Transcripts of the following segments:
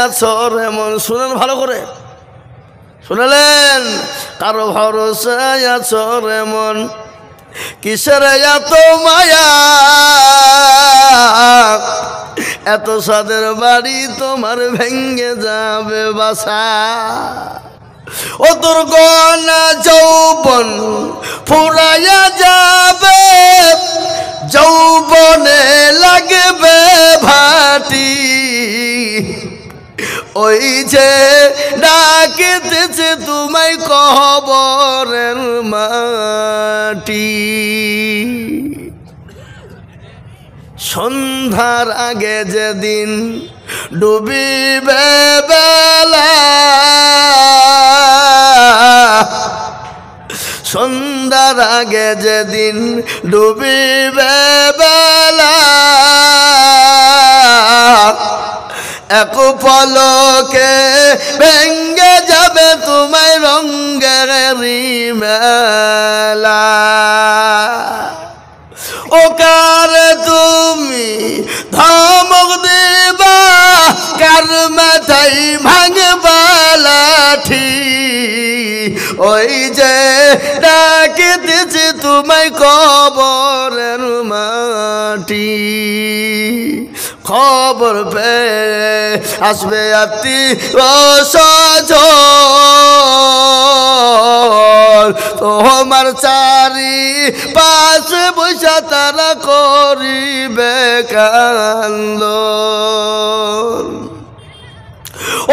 আছর এমন শুনেন ভালো করে শুনলেন কারো ভরসায় আছর এমন কিসের এত মায়া এত সাদের বাড়ি তোমার ভেঙ্গে যাবে বাসা ও তোর গনা যৌবন ফুরাইয়া যাবে যৌবনে লাগবে ভাটি ওই যে ডাকিতেছে তোমায় কবরের মাটি সন্ধ্যার আগে যেদিন ডুবিবে বেলা সন্ধ্যার আগে যেদিন ডুবিবে বেলা এক পলকে ভেঙ্গে যাবে তোমায় রঙের মেলা ও কারে তুমি ধমক দিবা কার মাথায় ভাঙবা লাঠি ওই যে ডাকিতেছে তোমায় কবরের মাটি খবর পেয়ে আসবে আত্মীয় তোমার চারি পাশে বসে তারা করিবে কান্দন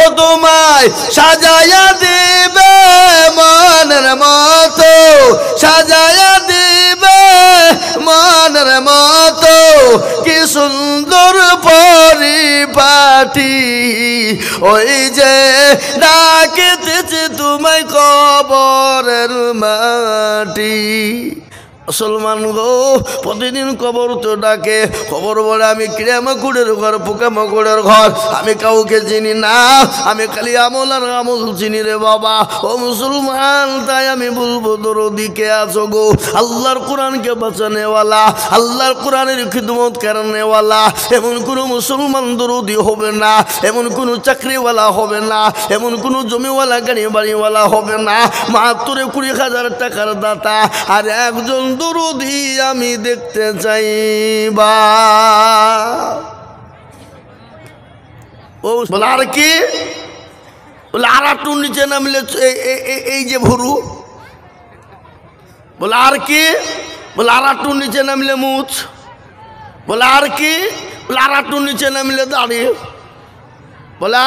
ও তোমায় সাজায়া দিবে মনের মতো সাজায়া দিবে মনের মতো কি সুন্দর পরিপাটি ওই যে ডাকিতেছে তোমায় কবরের মাটি মুসলমান গো প্রতিদিন কবর তো ডাকে কবর বলে আমি কিরামাকুড়ের ঘর পোকামাকুড়ের ঘর আমি কাউকে চিনি না আমি খালি আমল আর আমল চিনি রে বাবা ও মুসলমান তাই আমি বলবো দরদিকে আছো গো আল্লাহর কোরআনকে বাঁচানেওয়ালা আল্লাহর কোরআনের খিদমত করানেওয়ালা এমন কোনো মুসলমান দরদি হবে না এমন কোনো চাকরিওয়ালা হবে না এমন কোনো জমিওয়ালা গাড়ি বাড়িওয়ালা হবে না মাত্র 20,000 টাকার দাতা আর একজন দরদি আমি দেখতে চাইবা ও বলে আর কি বলে আর একটু নিচে নামলে এই যে ভুরু বলে আর কি বলে আর একটু নিচে নামলে মুছ বলে আর কি বলে আর একটু নিচে নামলে দাড়ি বলে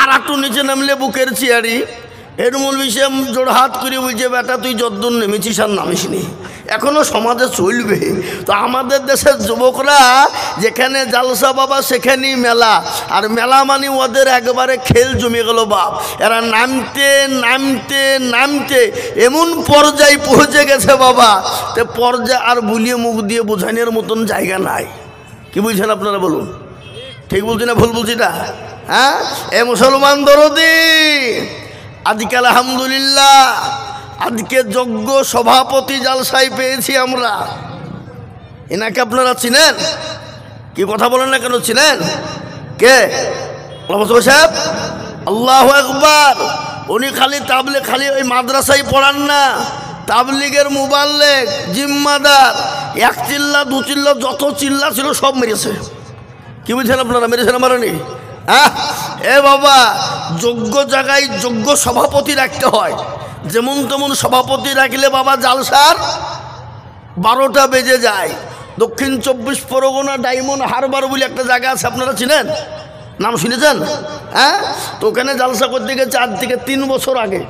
আর একটু নিচে নামলে বুকের চিয়ারি এর মূল বিষয়ে জোড়হাত করে বলছে বেটা তুই যদ্দূর নেমেছিস আর নামিস নি এখনো সমাজে চলবে তো আমাদের দেশের যুবকরা যেখানে জালসা বাবা সেখানেই মেলা আর মেলা মানে ওদের একবারে খেল জমে গেল বাপ এরা নামতে নামতে নামতে এমন পর্যায়ে পৌঁছে গেছে বাবা তো পর্যায়ে আর বুলিয়ে মুখ দিয়ে বোঝানোর মতন জায়গা নাই কি বুঝছেন আপনারা বলুন ঠিক বলছি না ভুল বলছি না হ্যাঁ এ মুসলমান দরদি আজকে আলহামদুলিল্লাহ আজকে যোগ্য সভাপতি জালসায় পেয়েছি আমরা এনাকে আপনারা চিনেন কি কথা বলেন না কেন চিনেন কে সাহেব আল্লাহু আকবার উনি খালি তাবলিগ খালি ওই মাদ্রাসায় পড়ান না তাবলিগের মুবাল্লিগ জিম্মাদার এক চিল্লা দু চিল্লা যত চিল্লা ছিল সব মেরেছে কি বলছেন আপনারা মেরেছেন মারেনি হ্যাঁ এ বাবা যোগ্য জায়গায় যোগ্য সভাপতি রাখতে হয় যেমন তেমন সভাপতি রাখলে বাবা জালসার 12টা বেজে যায় দক্ষিণ 24 পরগনা ডায়মন্ড হারবার বলে একটা জায়গা আছে আপনারা চিনেন নাম শুনেছেন হ্যাঁ তো ওখানে জালসা করতে গেছে আজ থেকে 3 বছর আগে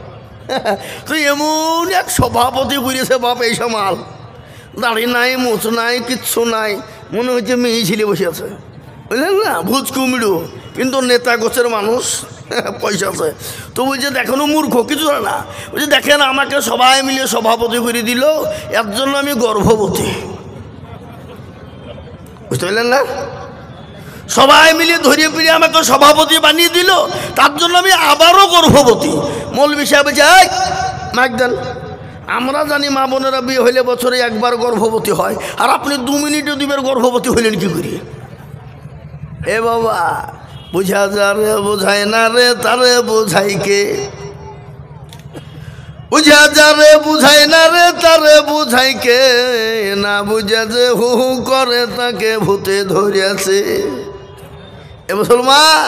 তো এমন এক সভাপতি করেছে বাপ এই মাল দাড়ি নাই মোচ নাই কিচ্ছু নাই মনে হচ্ছে মেয়ে ছেলে বসে আছে বুঝলেন না ভুজ কুমিড়ু কিন্তু নেতা গোছের মানুষ পয়সা আছে তো বলছে দেখেন মূর্খ কিছু না বলছে দেখেন আমাকে সবাই মিলে সভাপতি করে দিল এর জন্য আমি গর্ভবতী বুঝতে পারলেন না সবাই মিলে ধরিয়ে ফিরিয়ে আমাকে সভাপতি বানিয়ে দিল তার জন্য আমি আবারও গর্ভবতী মৌলভী সাহেব যাই মাইক দেন আমরা জানি মা বোনেরা বিয়ে হইলে বছরে একবার গর্ভবতী হয় আর আপনি 2 মিনিটে 2 বার গর্ভবতী হইলেন কি করি এ বাবা বুঝা যারে বোঝায় না রে তারে বোঝাই কে, বুঝা যারে বুঝায় না রে তারে বুঝাই কে, না বুঝা যে হু হু করে তাকে ভূতে ধরিয়াছে। এ মুসলমান,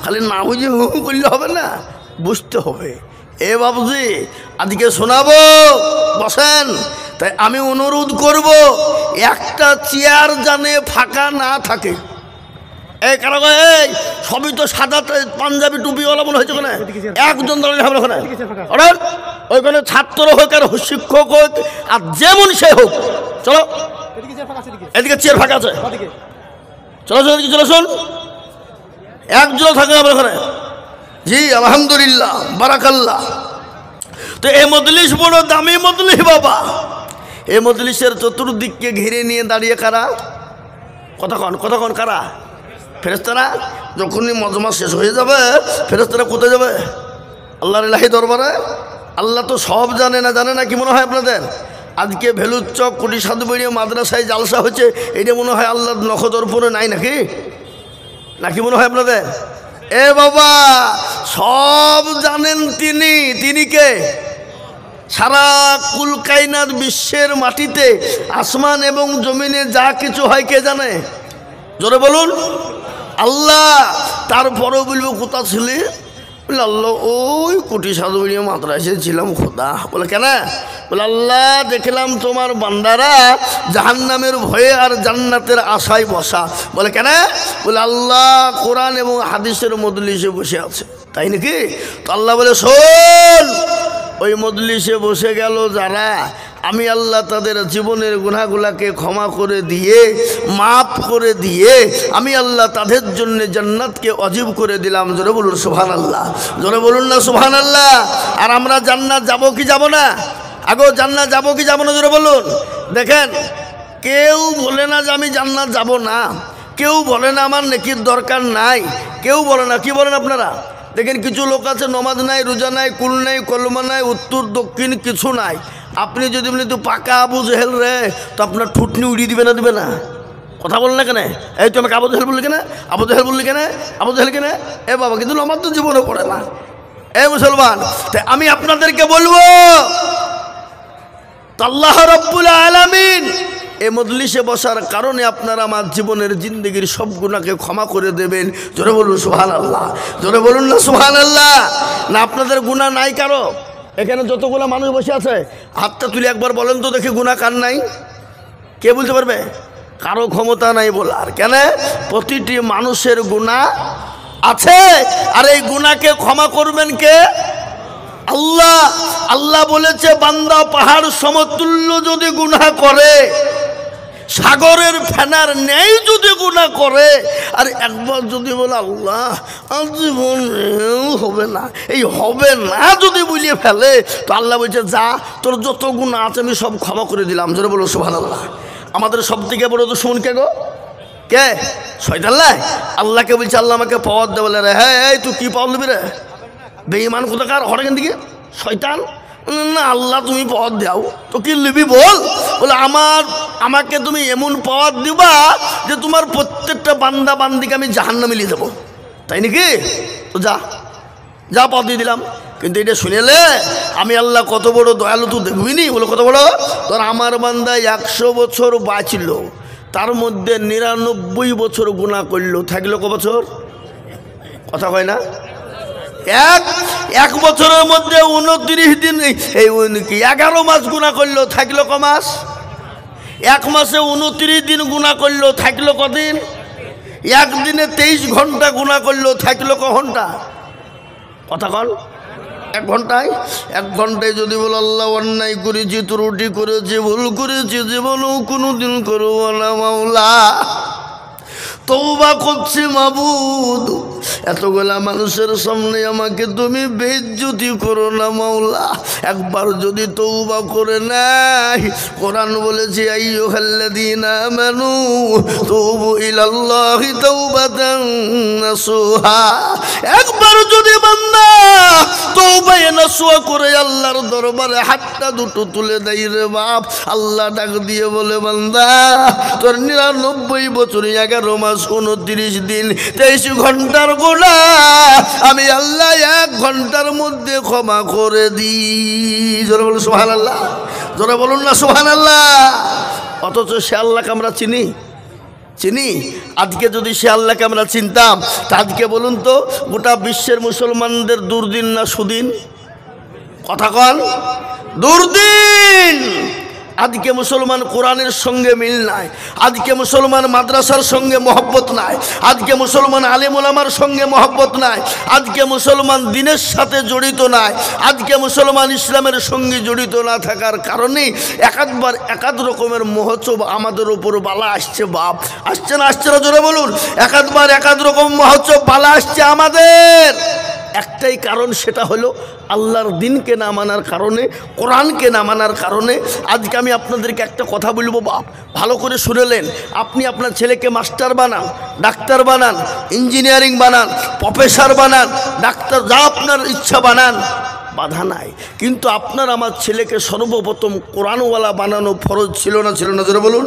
খালি না বুঝে হু হু করলে হবে না, বুঝতে হবে। এ বাবুজি আজকে শোনাবো, বসেন। তাই আমি অনুরোধ করব, একটা চেয়ার জানে ফাঁকা না থাকে। এই কারণ এই সবই তো সাদা পাঞ্জাবি টুপিওয়ালা মনে হয়েছে, ওখানে একজন দাঁড়ালে হবে ওখানে, ওইখানে ছাত্র হোক আর শিক্ষক হোক আর যেমন সে হোক, চলো এদিকে চেয়ার ফাঁকা আছে, চলো চলো এদিকে চলো, শোন একজন থাকে আমার ওখানে। জি আলহামদুলিল্লাহ বারাকাল্লাহ। তো এই মজলিস বড় দামি মজলিস বাবা। এই মজলিসের চতুর্দিককে ঘিরে নিয়ে দাঁড়িয়ে কারা? কতক্ষণ কারা? ফেরেশতারা। যখনই মজমা শেষ হয়ে যাবে ফেরেশতারা কোথায় যাবে? আল্লাহর ইলাহি দরবারে। আল্লাহ তো সব জানে না কি মনে হয় আপনাদের? আজকে ভেলুচক কোটি সাধুবাড়িয়া মাদ্রাসায় জালসা হচ্ছে, এটা মনে হয় আল্লাহর নখদর্পণে নাই নাকি মনে হয় আপনাদের? এ বাবা, সব জানেন তিনি কে? সারা কুল কায়নাত বিশ্বের মাটিতে আসমান এবং জমিনে যা কিছু হয় কে জানে? জোরে বলুন আল্লাহ। তারপরেও বলবো কোথা ছিলি? বলে আল্লাহ ওই কোটি সাধুবাড়িয়া মাদ্রাসায় ছিলাম খোদা। বলে কেন? বলে আল্লাহ দেখলাম তোমার বান্দারা জাহান্নামের ভয়ে আর জান্নাতের আশায় বসা। বলে কেন? বলে আল্লাহ কোরআন এবং হাদিসের মজলিসে বসে আছে। তাই নাকি? তো আল্লাহ বলে শোন, ওই মজলিসে বসে গেল যারা, আমি আল্লাহ তাদের জীবনের গুনাহগুলাকে ক্ষমা করে দিয়ে মাফ করে দিয়ে আমি আল্লাহ তাদের জন্য জান্নাতকে ওয়াজিব করে দিলাম। জোরে বলুন সুবহানাল্লাহ, জোরে বলুন না সুবহানাল্লাহ। আর আমরা জান্নাত যাব কি যাব না? আগো জান্নাত যাব কি যাব না? জোরে বলুন। দেখেন, কেউ বলে না যে আমি জান্নাত যাব না, কেউ বলে না আমার নেকির দরকার নাই, কেউ বলে না। কি বলেন আপনারা? দেখেন কিছু লোক আছে নমাজ নাই, রোজা নাই, কুল নাই, কলমা নাই, উত্তর দক্ষিণ কিছু নাই। আপনি যদি বলেন তো পাকা আবু জেহেল রে, তো আপনার ঠুটনি উড়িয়ে দিবে না? কথা বলেন না কেন? এই তো আমাকে আবু জেহেল বললি কেন? আবু জেহেল বললি কেন? আবু জেহেল কেন? এ বাবা, কিন্তু নমাজ তো জীবনে পড়ে না। এ মুসলমান, তাই আমি আপনাদেরকে বলবো, আল্লাহ রাব্বুল আলামিন এই মজলিসে বসার কারণে আপনারা আমার জীবনের জিন্দগির সব গুনাহকে ক্ষমা করে দেবেন। জোরে বলুন সুবহানাল্লাহ, জোরে বলুন না সুবহানাল্লাহ। না আপনাদের গুনাহ নাই কারো? এখানে যতগুলো মানুষ বসে আছে হাতটা তুলে একবার বলেন তো দেখি গুনাহ কার নাই? কে বলতে পারবে? কারো ক্ষমতা নাই বলার। কেন? প্রতিটি মানুষের গুনাহ আছে, আর এই গুনাহকে ক্ষমা করবেন কে? আল্লাহ। আল্লাহ বলেছে বান্দা পাহাড় সমতুল্য যদি গুনাহ করে, সাগরের ফেনার ন্যায় যদি গুনাহ করে, আর একবার যদি বলে আল্লাহ জীবন হবে না, এই হবে না যদি বলিয়ে ফেলে, তো আল্লাহ বলছে যা তোর যত গুনাহ আছে আমি সব ক্ষমা করে দিলাম। জোরে বলো সুবহানাল্লাহ। আমাদের সব থেকে বড় দুশমন কে গো? কে? শয়তান। আল্লাহকে বলছে আল্লাহ আমাকে পাওয়ার দে। বলে রে হ্যাঁ তুই কি পাওয়ার দিবি রে? বেঈমান কোথাকার, হঠাৎ দিকে শয়তান। না আল্লাহ তুমি পাওয়ার দাও, তো কি লিবি বল? বলে আমাকে তুমি এমন পাওয়ার দিবা যে তোমার প্রত্যেকটা বান্দা বান্দিকে আমি জাহান্নামে নিয়ে দেবো। তাই নাকি? তো যা পাওয়ার দিয়ে দিলাম। কিন্তু এটা শুনেলে আমি আল্লাহ কত বড় দয়ালু তুই দেখবি নি? বলে কত বড়? তোর আমার বান্দা 100 বছর বাঁচল, তার মধ্যে 99 বছর গুনাহ করলো, থাকলো ক বছর? কথা কয় না? এক বছরের মধ্যে 29 দিন, এই 11 মাস গুনাহ করলো, থাকলো ক মাস? এক মাসে 29 দিন গুনাহ করলো, থাকলো কদিন? একদিনে 23 ঘন্টা গুনাহ করলো, থাকলো ক ঘন্টা? কথা কন। 1 ঘন্টায়? 1 ঘন্টায় যদি বলো আল্লাহ অন্যায় করেছি, ত্রুটি করেছি, ভুল করেছি, জীবনেও কোনোদিন করবো না মাওলা, তওবা করছি মাবুদ, এতগুলা মানুষের সামনে আমাকে তুমি বেইজ্জতি করো না মাওলা। একবার যদি তওবা করে নাই, কোরআন বলেছে আইয়ুহাল্লাযীনা আমানু তুবু ইলাল্লাহি তাওবাতান নাসুহা, একবার যদি যদি বান্দা তওবায়ে নসুয়া করে আল্লাহর দরবারে হাতটা দুটো তুলে দেয় রে বাপ, আল্লাহ ডাক দিয়ে বলে বান্দা তোর 99 বছর 11 মাস 29 দিন 23 ঘন্টার গুনাহ আমি আল্লাহ 1 ঘন্টার মধ্যে ক্ষমা করে দিই। জোরে বলুন সুবহানাল্লাহ, জোরে বলুন না সুবহানাল্লাহ। অথচ সে আল্লাহকে আমরা চিনি? আজকে যদি সে আল্লাহকে আমরা চিনতাম তা আজকে বলুন তো গোটা বিশ্বের মুসলমানদের দুর্দিন না সুদিন? কথা কন, দুর্দিন। আজকে মুসলমান কোরআনের সঙ্গে মিল নাই, আজকে মুসলমান মাদ্রাসার সঙ্গে মহব্বত নাই, আজকে মুসলমান আলেম ওলামার সঙ্গে মহব্বত নাই, আজকে মুসলমান দিনের সাথে জড়িত নাই, আজকে মুসলমান ইসলামের সঙ্গে জড়িত না থাকার কারণেই একাধ রকমের মহোৎসব আমাদের উপর বালা আসছে। বাপ আসছে না? আসছে না? জোরে বলুন। একাধ রকম মহোৎসব বালা আসছে আমাদের। একটাই কারণ, সেটা হলো আল্লাহর দিনকে না মানার কারণে, কোরআনকে না মানার কারণে। আজকে আমি আপনাদেরকে একটা কথা বলবো বাপ, ভালো করে শুনেলেন। আপনি আপনার ছেলেকে মাস্টার বানান, ডাক্তার বানান, ইঞ্জিনিয়ারিং বানান, প্রফেসর বানান, ডাক্তার, যা আপনার ইচ্ছা বানান, বাধা নাই। কিন্তু আপনার আমার ছেলেকে সর্বপ্রথম কোরআনওয়ালা বানানো ফরজ ছিল না? ছিল না? জোরে বলুন।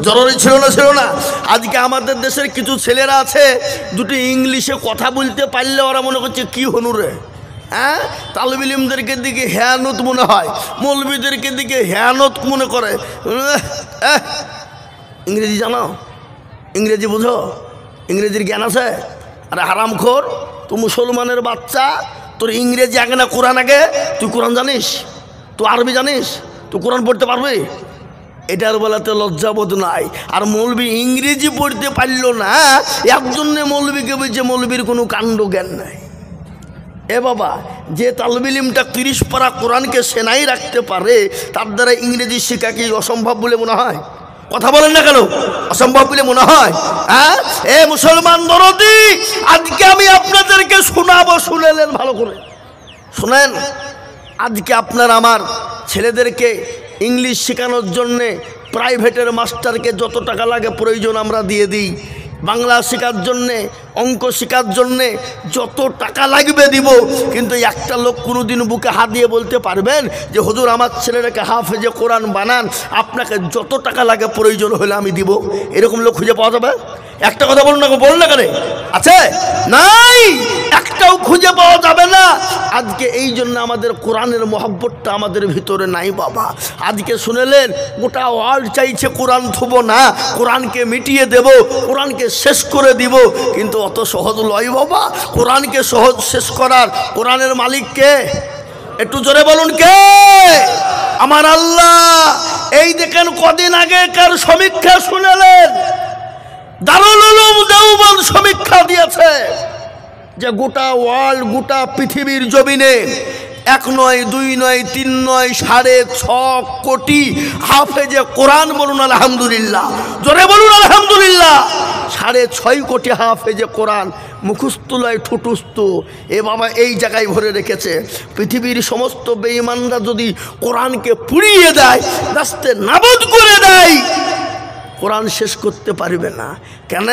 জরুরি ছিল না? ছিল না? আজকে আমাদের দেশের কিছু ছেলেরা আছে দুটি ইংলিশে কথা বলতে পারলে ওরা মনে করছে কি হনুরে, হ্যাঁ, তালিব ইলমদেরকে দিকে হেয়ানত মনে হয়, মৌলবীদেরকে দিকে হেয়ানত মনে করে। ইংরেজি জানো? ইংরেজি বুঝো? ইংরেজির জ্ঞান আছে? আরে হারামখোর, তো মুসলমানের বাচ্চা, তোর ইংরেজি আগে না কোরআন আগে? তুই কোরআন জানিস? তুই আরবি জানিস? তুই কোরআন পড়তে পারবি? এটার বেলাতে লজ্জাবোধ নাই। আর মৌলবি ইংরেজি পড়তে পারলো না, একজনে মৌলবিকে বলছে মৌলবির কোনো কাণ্ড জ্ঞান নাই। এ বাবা, যে তালবিলিমটা 30 পারা কোরআনকে সেনাই রাখতে পারে, তার দ্বারা ইংরেজি শেখা কি অসম্ভব বলে মনে হয়? কথা বলেন না কেন? অসম্ভব বলে মনে হয়? হ্যাঁ, এ মুসলমান দরদি, আজকে আমি আপনাদেরকে শোনাবো, শুনেলেন ভালো করে শুনেন। আজকে আপনার আমার ছেলেদেরকে ইংলিশ শেখানোর জন্যে প্রাইভেটের মাস্টারকে যত টাকা লাগে প্রয়োজন আমরা দিয়ে দিই। বাংলা শেখার জন্যে, অঙ্ক শেখার জন্যে যত টাকা লাগবে দিব। কিন্তু একটা লোক কোনোদিন বুকে হাত দিয়ে বলতে পারবেন যে হুজুর আমার ছেলেটাকে হাফেজে কোরআন বানান, আপনাকে যত টাকা লাগে প্রয়োজন হলে আমি দিব? এরকম লোক খুঁজে পাওয়া যাবে? একটা কথা বলুন না, বলুন না কেন? আছে? নাই, একটাও খুঁজে পাওয়া যাবে না। আজকে এই জন্য আমাদের কোরআনের মহব্বতটা আমাদের ভিতরে নাই বাবা। আজকে শুনেলেন গোটা ওয়ার্ল্ড চাইছে কোরআন থুব না, কোরআনকে মিটিয়ে দেব, কোরআনকে শেষ করে দিব। কিন্তু অত সহজ লয় বাবা কোরআনকে সহজ শেষ করার। কোরআনের মালিক কে? একটু জোরে বলুন কে? আমার আল্লাহ। এই দেখেন কদিন আগেকার সমীক্ষা শুনেলেন, দারুল উলুম দেওবন্দ সমীক্ষা দিয়েছে যে গোটা ওয়ার্ল্ড, গোটা পৃথিবীর জমিনে 1 নয় 2 নয় 3 নয় 6.5 কোটি হাফেজে কোরআন। বলুন আলহামদুলিল্লাহ, জোরে বলুন আলহামদুলিল্লাহ। 6.5 কোটি হাফেজে কোরআন মুখস্থুলায় ঠুটুস্থ এ বাবা এই জায়গায় ভরে রেখেছে। পৃথিবীর সমস্ত বেঈমানরা যদি কোরআনকে পুড়িয়ে দেয়, রাস্তে নাবুদ করে দেয়, কোরআন শেষ করতে পারবে না। কেন?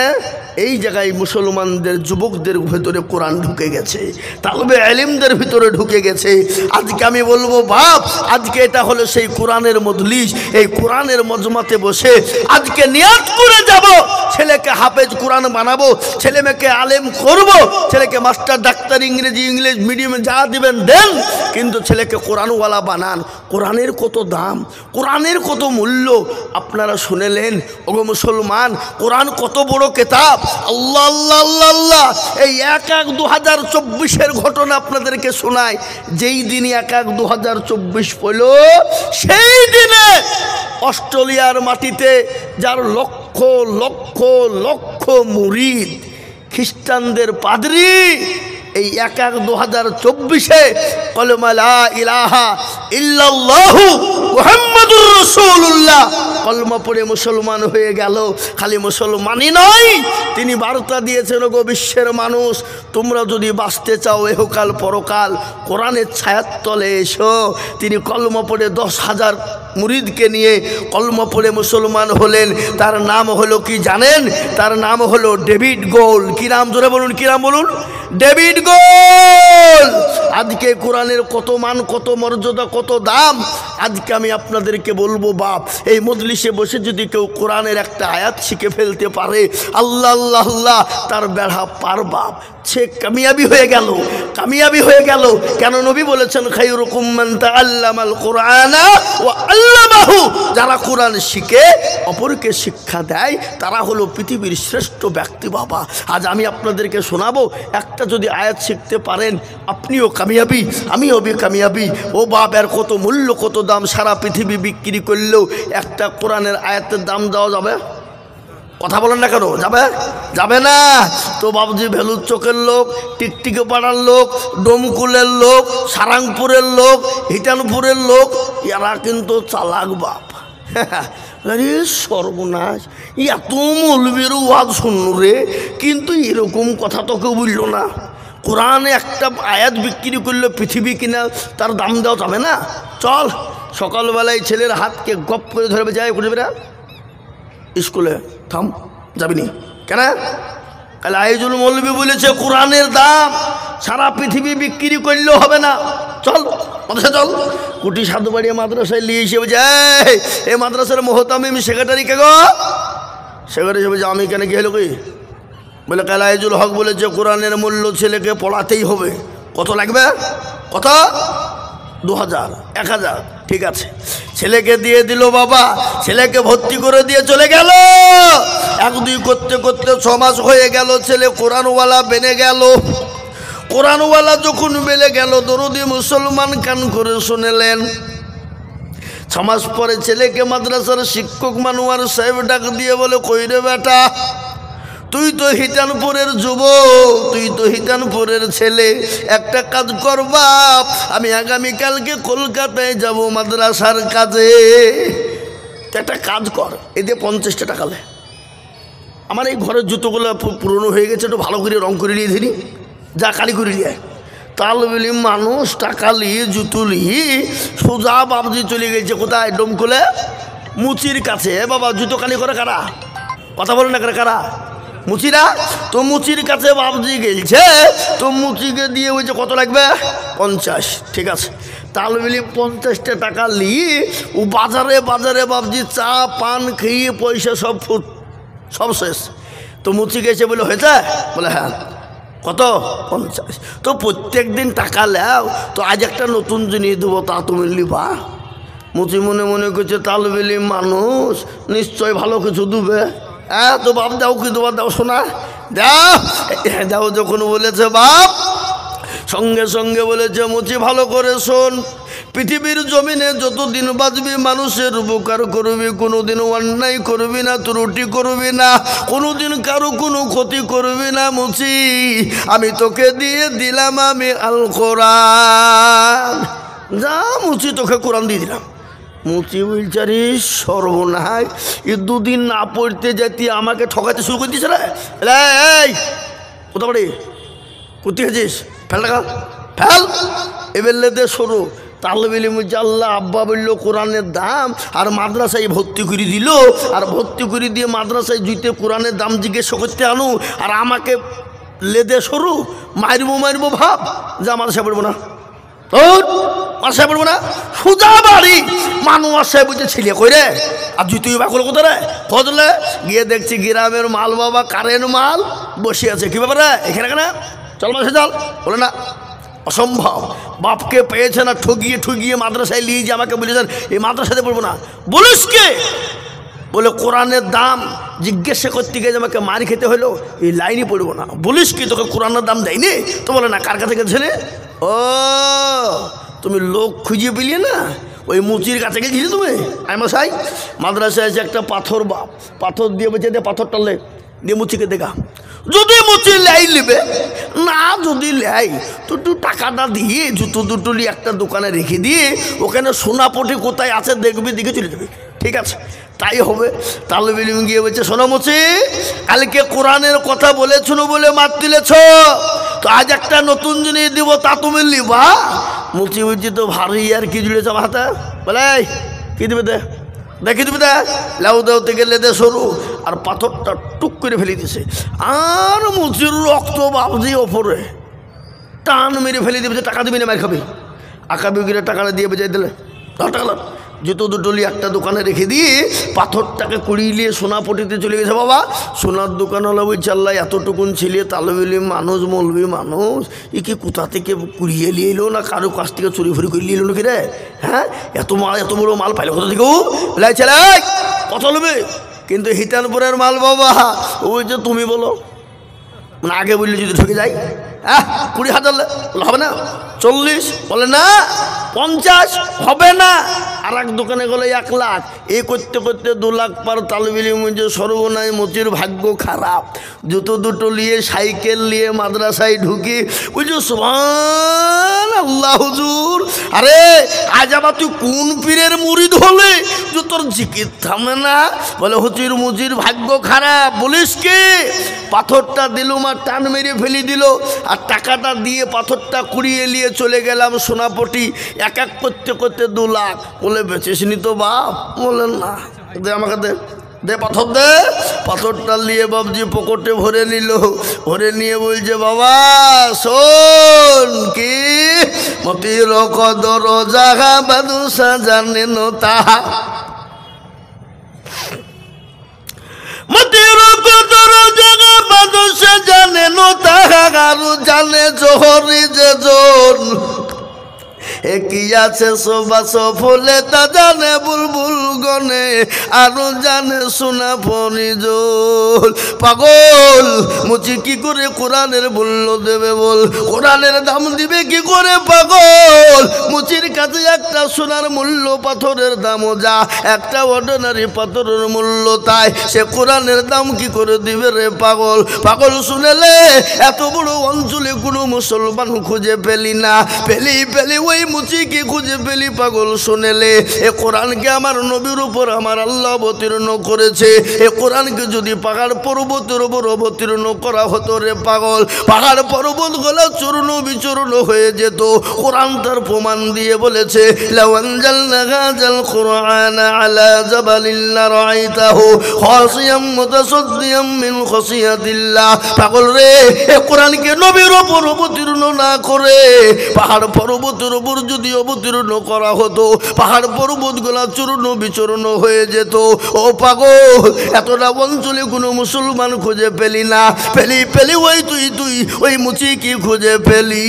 এই জায়গায় মুসলমানদের যুবকদের ভেতরে কোরআন ঢুকে গেছে, তালবে ইলমদের ভিতরে ঢুকে গেছে। আজকে আমি বলবো বাপ, আজকে এটা হলো সেই কোরআনের মজলিস। এই কোরআনের মজমাতে বসে আজকে নিয়াত করে যাব, ছেলেকে হাফেজ কোরআন বানাবো, ছেলে মেয়েকে আলেম করব, ছেলেকে মাস্টার, ডাক্তার, ইংলিশ মিডিয়ামে যা দিবেন দেন, কিন্তু ছেলেকে কোরআনওয়ালা বানান। কোরআনের কত দাম, কোরআনের কত মূল্য আপনারা শুনেলেন। ওগো মুসলমান, কোরআন কত বড় কিতাব। আল্লাহ আল্লাহ আল্লাহ আল্লাহ। এই 1/1/2024 ঘটনা আপনাদেরকে শোনায়। যেই দিনই 1/1/2024 পড়ল, সেই দিনে অস্ট্রেলিয়ার মাটিতে যার লক্ষ লক্ষ লক্ষ মুরিদ, খ্রিস্টানদের পাদ্রী, এই 1/1/2024 কলমা লা ইলাহা ইল্লাল্লাহু মুহাম্মাদুর রাসূলুল্লাহ কলমা পড়ে মুসলমান হয়ে গেল। খালি মুসলমানই নয়, তিনি বার্তা দিয়েছেন, গো বিশ্বের মানুষ, তোমরা যদি বাঁচতে চাও এহকাল পরকাল, কোরআনের ছায়ার তলে এসো। তিনি কলমা পড়ে 10,000 মুরিদকে নিয়ে কলমা পড়ে মুসলমান হলেন। তার নাম হলো কি জানেন? তার নাম হলো ডেভিড গোল। কি নাম? জোরে বলুন, কি নাম বলুন? ডেভিড গোল। আজকে কোরআনের কত মান, কত মর্যাদা, কত দাম আজকে আমি আপনাদেরকে বলবো। বাপ, এই মজলিসে বসে যদি কেউ কোরআনের একটা আয়াত শিখে ফেলতে পারে, আল্লাহ আল্লাহ আল্লাহ, তার বেড়া পার বাপ, সে কামিয়াবি হয়ে গেল, কামিয়াবি হয়ে গেল। কেন? নবী বলেছেন খায়রুকুম মান তাআল্লামাল কুরআনা ওয়া আল্লামাহু। যারা কোরআন শিখে অপরকে শিক্ষা দেয় তারা হলো পৃথিবীর শ্রেষ্ঠ ব্যক্তি। বাবা, আজ আমি আপনাদেরকে শোনাবো, একটা যদি আয়াত শিখতে পারেন আপনিও কামিয়াবি, আমিও কামিয়াবি। ও বাপ, এর কত মূল্য, কত দাম। সারা পৃথিবী বিক্রি করলেও একটা কোরআনের আয়াতের দাম দেওয়া যাবে? কথা বলেন না কেন? যাবে? যাবে না। তো বাবুজি ভেলুর চোখের লোক, টিকটিকে পাড়ার লোক, ডোমকুলের লোক, সারাংপুরের লোক, হিটানপুরের লোক, এরা কিন্তু চালাক বাপ। আরে সর্বনাশ, এত মৌলবীর ওয়াজ শুনল রে, কিন্তু এরকম কথা তো কেউ বলল না। কোরআনে একটা আয়াত বিক্রি করলে পৃথিবী কিনা তার দাম দেওয়া যাবে না? চল, সকালবেলায় ছেলের হাতকে গপ করে ধরবে, যায় করবে না স্কুলে, থাম, যাবিনি কেন? কাল আইজুল মৌলবী বলেছে কোরআনের দাম সারা পৃথিবী বিক্রি করলেও হবে না। চল মাদ্রাসা চল। কুটি সাধু বাড়িয়ে মাদ্রাসায় নিয়ে এসে যায়, এই মাদ্রাসার মোহতামিম সেক্রেটারি কে গো? সেক্রেটারি হিসেবে যে আমি কেন কি হলো কি? বলে কাল আইজুল হক বলেছে কোরআনের মূল্য ছেলেকে পড়াতেই হবে। কত লাগবে? কত? 2000, 1000, ঠিক আছে। ছেলেকে দিয়ে দিল বাবা, ছেলেকে ভর্তি করে দিয়ে চলে গেল। 1-2 করতে করতে 6 মাস হয়ে গেল, ছেলে কোরআনওয়ালা বেনে গেল। কোরআনওয়ালা যখন বেলে গেল, দরদি মুসলমান কান করে শুনেলেন। 6 মাস পরে ছেলেকে মাদ্রাসার শিক্ষক মানোয়ার সাহেব ডাক দিয়ে বলে, কই রে বেটা, তুই তো হিটানপুরের যুবক, তুই তো হিটানপুরের ছেলে, একটা কাজ কর বাপ, আমি আগামীকালকে কলকাতায় যাব মাদ্রাসার কাজে, একটা কাজ কর, এতে 50 টাকা লে। আমার এই ঘরের জুতোগুলো পুরনো হয়ে গেছে, একটু ভালো করে রং করে নিয়ে ধরি, যা কালি করে নিয়ে। তালবেলি মানুষ টাকা নিয়ে জুতো নিয়ে সোজা বাবজি চলে গেছে কোথায়? ডোমকুলে মুচির কাছে। বাবা, জুতো কালি করে কারা? কথা বলে না কারা? মুচিরা। তো মুচির কাছে বাবজি গেছে, তো মুচিকে দিয়ে বলছে কত লাগবে? 50, ঠিক আছে। তালবেলি 50 টাকা নিয়ে ও বাজারে বাজারে বাবজি চা পান খেয়ে পয়সা সব শেষ। তো মুচি গেছে, বলে হয়েছে? বলে হ্যাঁ। কত? 50। তো প্রত্যেক দিন টাকা লেও, তো আজ একটা নতুন জিনিস দেবো, তা তুমি লিবা। মুচি মনে মনে করছে তালবেলি মানুষ নিশ্চয় ভালো কিছু দেবে। হ্যাঁ, তো বাপ দাও, কি দেবা? দাও শোনা, দাও দাও। যখন বলেছে বাপ, সঙ্গে সঙ্গে বলেছে মুচি ভালো করে শোন, পৃথিবীর জমিনে যতদিন বাঁচবি মানুষের উপকার করবি, কোনোদিন অন্যায় করবি না, ত্রুটি করবি না, কোনোদিন কারো কোনো ক্ষতি করবি না। মুচি, আমি তোকে দিয়ে দিলাম আমি আল কোরআন, যা মুচি তোকে কোরআন দিয়ে দিলাম। মুচি বলচারি সর্বনাশ, এ 2 দিন না পড়তে যেতে আমাকে ঠকাতে শুরু করে দিয়েছে রে। এই কোথা বাড়ি, কোথায় গেছিস? ফেল টাকা ফেল, এবেলে দে সরু। তালবেলি মুচি আল্লাহ আব্বা বলল কোরআনের দাম, আর মাদ্রাসায় ভর্তি করে দিল, আর ভর্তি করে দিয়ে মাদ্রাসায় জুইতে কোরআনের দাম জিজ্ঞেস করতে আনু, আর আমাকে লেদে সরু, মারবো ভাব, যা মাদ্রাসায় পড়বো না, মাদ্রাসায় পড়বো না, সোজা বাড়ি। মানুষ সাহেব বলছে ছেলে কই রে, আর জুই তুই বাকুলো কোথায় রে? খোঁজলে গিয়ে দেখছি গ্রামের মাল বাবা, কারেন্ট মাল বসে আছে। কি ব্যাপার রে এখানে কেন? চল মাদ্রাসায় চল। বলে না, অসম্ভব, বাপকে পেয়েছে না ঠগিয়ে ঠগিয়ে মাদ্রাসায় নিয়ে যে আমাকে বলেছেন এই মাদ্রাসাতে পড়বো না। বলিস কে? বলে কোরআনের দাম জিজ্ঞাসা করতে গিয়ে আমাকে মারি খেতে হলো, এই লাইনই পড়বো না। বলিস কি, তোকে কোরআনের দাম দেয়নি? তো বলে না, কার কাছে গেছিলে? ও তুমি লোক খুঁজিয়ে পেলিয়ে না, ওই মুচির কাছে গেছিলে তুমি। আমি মশাই মাদ্রাসায় এসে একটা পাথর বাপ, পাথর দিয়ে বেঁচে দিয়ে পাথরটা লে দিয়ে মুচিকে দেখা, যদি মুচি লাই নেবে না, যদি লাই তো একটু টাকাটা দিয়ে জুতো দুটো নিয়ে একটা দোকানে রেখে দিয়ে ওখানে সোনাপটি কোথায় আছে দেখবি, দিকে চলে যাবে। ঠিক আছে, তাই হবে। তালবেলি গিয়ে বলছে শোনো মুচি, কালকে কোরআনের কথা বলেছিল বলে মার দিলেছ, তো আজ একটা নতুন জিনিস দিব, তা তুমি লিবা। মুচি বলছি তো ভারী, আর কি জুড়েছে আমার হাতে? বলে কি কি দিবে দে, দেখি দিবে দে, লাউ দেওতে গেলে দে সরু, আর পাথরটা টুক করে ফেলে দিছে। আর মুচির রক্ত বাবজি ওপরে টান মেরে ফেলে দিবে, টাকা দিবি না মার খাবি। আঁকাবি গিরে টাকাটা দিয়ে বেজাই দিলে, টাকা জুতো দুটো নিয়ে একটা দোকানে রেখে দিয়ে পাথরটাকে কুড়িয়ে নিয়ে সোনাপটিতে চলে গেছে। বাবা সোনার দোকান হলো ওই চাল্লাই এতটুকুন ছিলে তালবিলি মানুষ মলবি মানুষ, এ কি কোথা থেকে কুড়িয়ে নিয়ে এলো না কারো কাছ থেকে চুরি ফুরি করে নিয়ে এলো নাকি রে? হ্যাঁ এত মাল এত বড় মাল পাইলো কোথা থেকে? বলাই ছেলে কত নেবে? কিন্তু হিতানপুরের মাল বাবা, ওই যে তুমি বলো মানে আগে বললে যদি ঠকে যাই, 20,000 হবে না, 40 বলে না, 50 হবে না। আর এক দোকানে গেলে 1 লাখ, এ করতে করতে 2 লাখ পার তালবিলি মুঝে সর্বনাশ মুচির ভাগ্য খারাপ। জুতো দুটো নিয়ে সাইকেল নিয়ে মাদ্রাসায় ঢুকি বুঝছো, সুবহানাল্লাহ হুজুর। আরে আজ আবার তুই কোন পীরের মুরিদ হলে যে তোর জিকির থামে না? বলে হুজুর মুজির ভাগ্য খারাপ। বলিস কি? পাথরটা দিলুম আর টান মেরে ফেলি দিল, আর টাকাটা দিয়ে পাথরটা কুড়িয়ে নিয়ে চলে গেলাম সোনাপটি। এক এক করতে করতে 2 লাখ। বলে বেচেছিনি তো বাপ? বলেন না, দে আমাকে দে, দে পাথর দে। পাথরটা নিয়ে বাবজি পকেটে ভরে নিল, ভরে নিয়ে বলছে বাবা শোন কি মতির কদর জাগা বাদুসা জানে ন তাহা, মতির কদর জাগা বাদুসা জানে ন তাহা, আরো জানে জোহরি যে জন একই আছে সবাস ফুলে তা জানে বুলবুল গনে, আরো জানে সোনা ফরিজল। পাগল মুচি কি করে কোরআনের মূল্য দেবে বল? কোরআনের দাম দিবে কি করে পাগল? মুচির কাছে একটা সোনার মূল্য পাথরের দামও যা, একটা অর্ডিনারি পাথরের মূল্য তাই, সে কোরআনের দাম কি করে দিবে রে পাগল? পাগল শুনেলে এত বড় অঞ্চলে কোনো মুসলমান খুঁজে পেলি না, পেলি পেলি ওই মুচি কি খুঁজে পেলি পাগল শুনেলে? এ কোরআনকে আমার নবীর উপর আমার আল্লাহ অবতীর্ণ করেছে। এ কোরআনকে যদি পাহাড় পর্বতের উপর অবতীর্ণ করা হতো রে পাগল, পাহাড় পর্বত গুলো চূর্ণ বিচূর্ণ হয়ে যেত। কোরআন তার প্রমাণ দিয়ে বলেছে, লাউ আনজালনা হাযাল কুরআনা আলা জাবালিন লারাআইতাহু খাশিয়াম মুতাসাদ্দিয়াম মিন খাশিয়াতিল্লাহ। পাগল রে, এ কোরআনকে নবীর উপর অবতীর্ণ না করে পাহাড় পর্বতের উপর যদি অবতীর্ণ করা হতো, পাহাড় পর্বত গুলা চূর্ণ বিচূর্ণ হয়ে যেত। ও পাগল, এতটা অঞ্চলে কোনো মুসলমান খুঁজে পেলি না, পেলি পেলি ওই তুই ওই মুচি কি খুঁজে পেলি?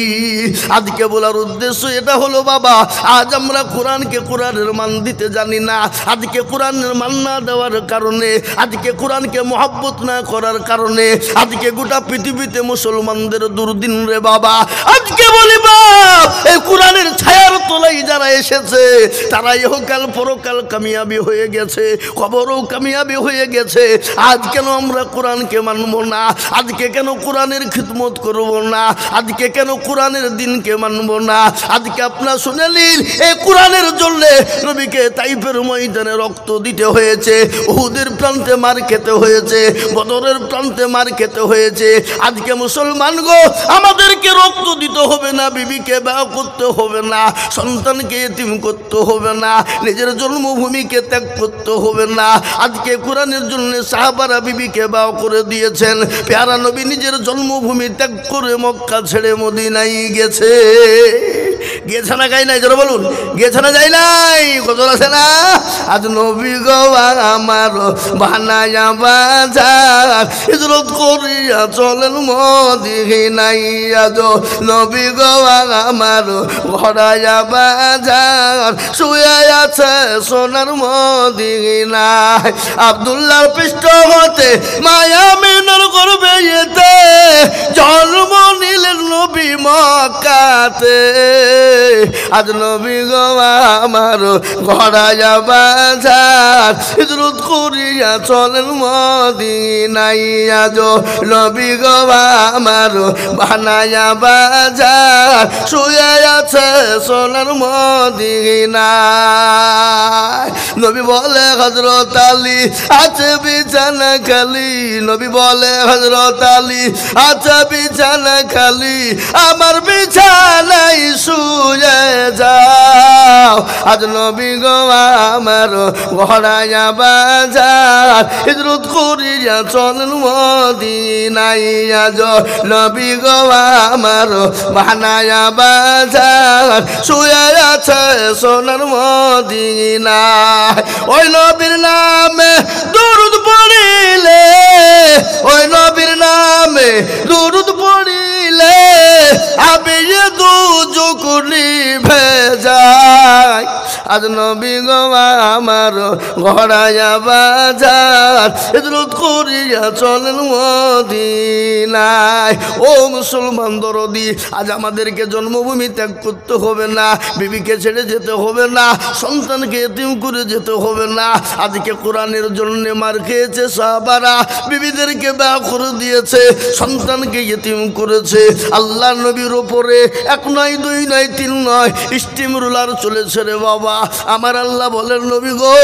আজকে বলার উদ্দেশ্য এটা হলো বাবা, আজ আমরা কোরআনকে কোরআনের মান দিতে জানি না। আজকে কোরআনের মান না দেওয়ার কারণে, আজকে কোরআনকে মহব্বত না করার কারণে আজকে গোটা পৃথিবীতে মুসলমানদের দুর্দিন রে বাবা। আজকে বলি বাপ, এই কোরআনের ছায়ার তলায় যারা এসেছে তারা ইহকাল পরকাল কামিয়াবি হয়ে গেছে, কবরও কামিয়াবি হয়ে গেছে। আজ কেন আমরা কোরআনকে মানব না? আজকে কেন কোরআনের খিদমত করব না? আজকে কেন কোরআনের দিনকে মানব না? আজকে আপনার শুনে নিন, এই কোরআনের জন্য নবীকে তাইফের ময়দানে রক্ত দিতে হয়েছে, উহুদের প্রান্তে মার খেতে হয়েছে, বদরের প্রান্তে মার খেতে হয়েছে। আজকে মুসলমান গো, আমাদেরকে রক্ত দিতে হবে না, বিবিকে বিবাহ করতে হবে না, সন্তানকে এতিম করতে হবে না, নিজের জন্মভূমিকে ত্যাগ করতে হবে না। আজকে কোরআনের জন্য সাহাবারা বিবিকে বিবাহ করে দিয়েছেন। প্যারা নবী নিজের জন্মভূমি ত্যাগ করে মক্কা ছেড়ে মদিনায় গেছে। গিয়েছে না গাই নাই? যারা বলুন গিয়েছে না যাই নাই? গজল আছে না? আজ নবী গো আমার বানায়া বাজার হিজরত করিয়া চলেন মদিনায়। আজ নবী গো আমার ঘরায়া বাজার শুয়ে আছে সোনার মদিনায়। আব্দুল্লাহর পৃষ্ঠ হতে মায়া মিনর করবে এতে জন্ম নিলেন নবী মক্কাতে। আজ নবী গো আমার ঘরায়া বাজার হিজরত করিয়া চলেন মদিনায়। আজ নবী গো আমার বানায়া বাজার শুয়ে আছে সোনার মদিনায়। নবী বলে হযরত আলী আছে বিছানা খালি, নবী বলে হযরত আলী আছে বিছানা খালি, আমার বিছানায় শুয়ে যাও। যাও আজ নবী গো আমার ঘোড়ায়া বাজার হিজরত করিয়া চলেন মদিনায় আজ নবী গো আমার বানায়া বাজার শুয়ে আছে সোনার মদিনায় ওই নবীর নামে দরুদ পড়িলে ওই নবীর নামে দরুদ পড়িলে আমি দু চোখনি ভেজায় আজ নবী গো আমার ঘোড়ায়া বাজার হিজরত করিয়া চলেন মদিনায় ও মুসলমান দরদি আজ আমাদেরকে জন্মভূমি ত্যাগ করতে হবে না বিবিকে ছেড়ে যেতে হবে না সন্তানকে এতিম করে যেতে হবে না আজকে কোরআনের জন্য মার খেয়েছে সাহাবারা বিবিদেরকে বিয়ে করে দিয়েছে সন্তানকে এতিম করেছে আল্লাহ নবীর ওপরে এক নয় দুই নয় তিন নয় স্টিম রুলার চলেছে রে বাবা আমার আল্লাহ বলেন নবী গো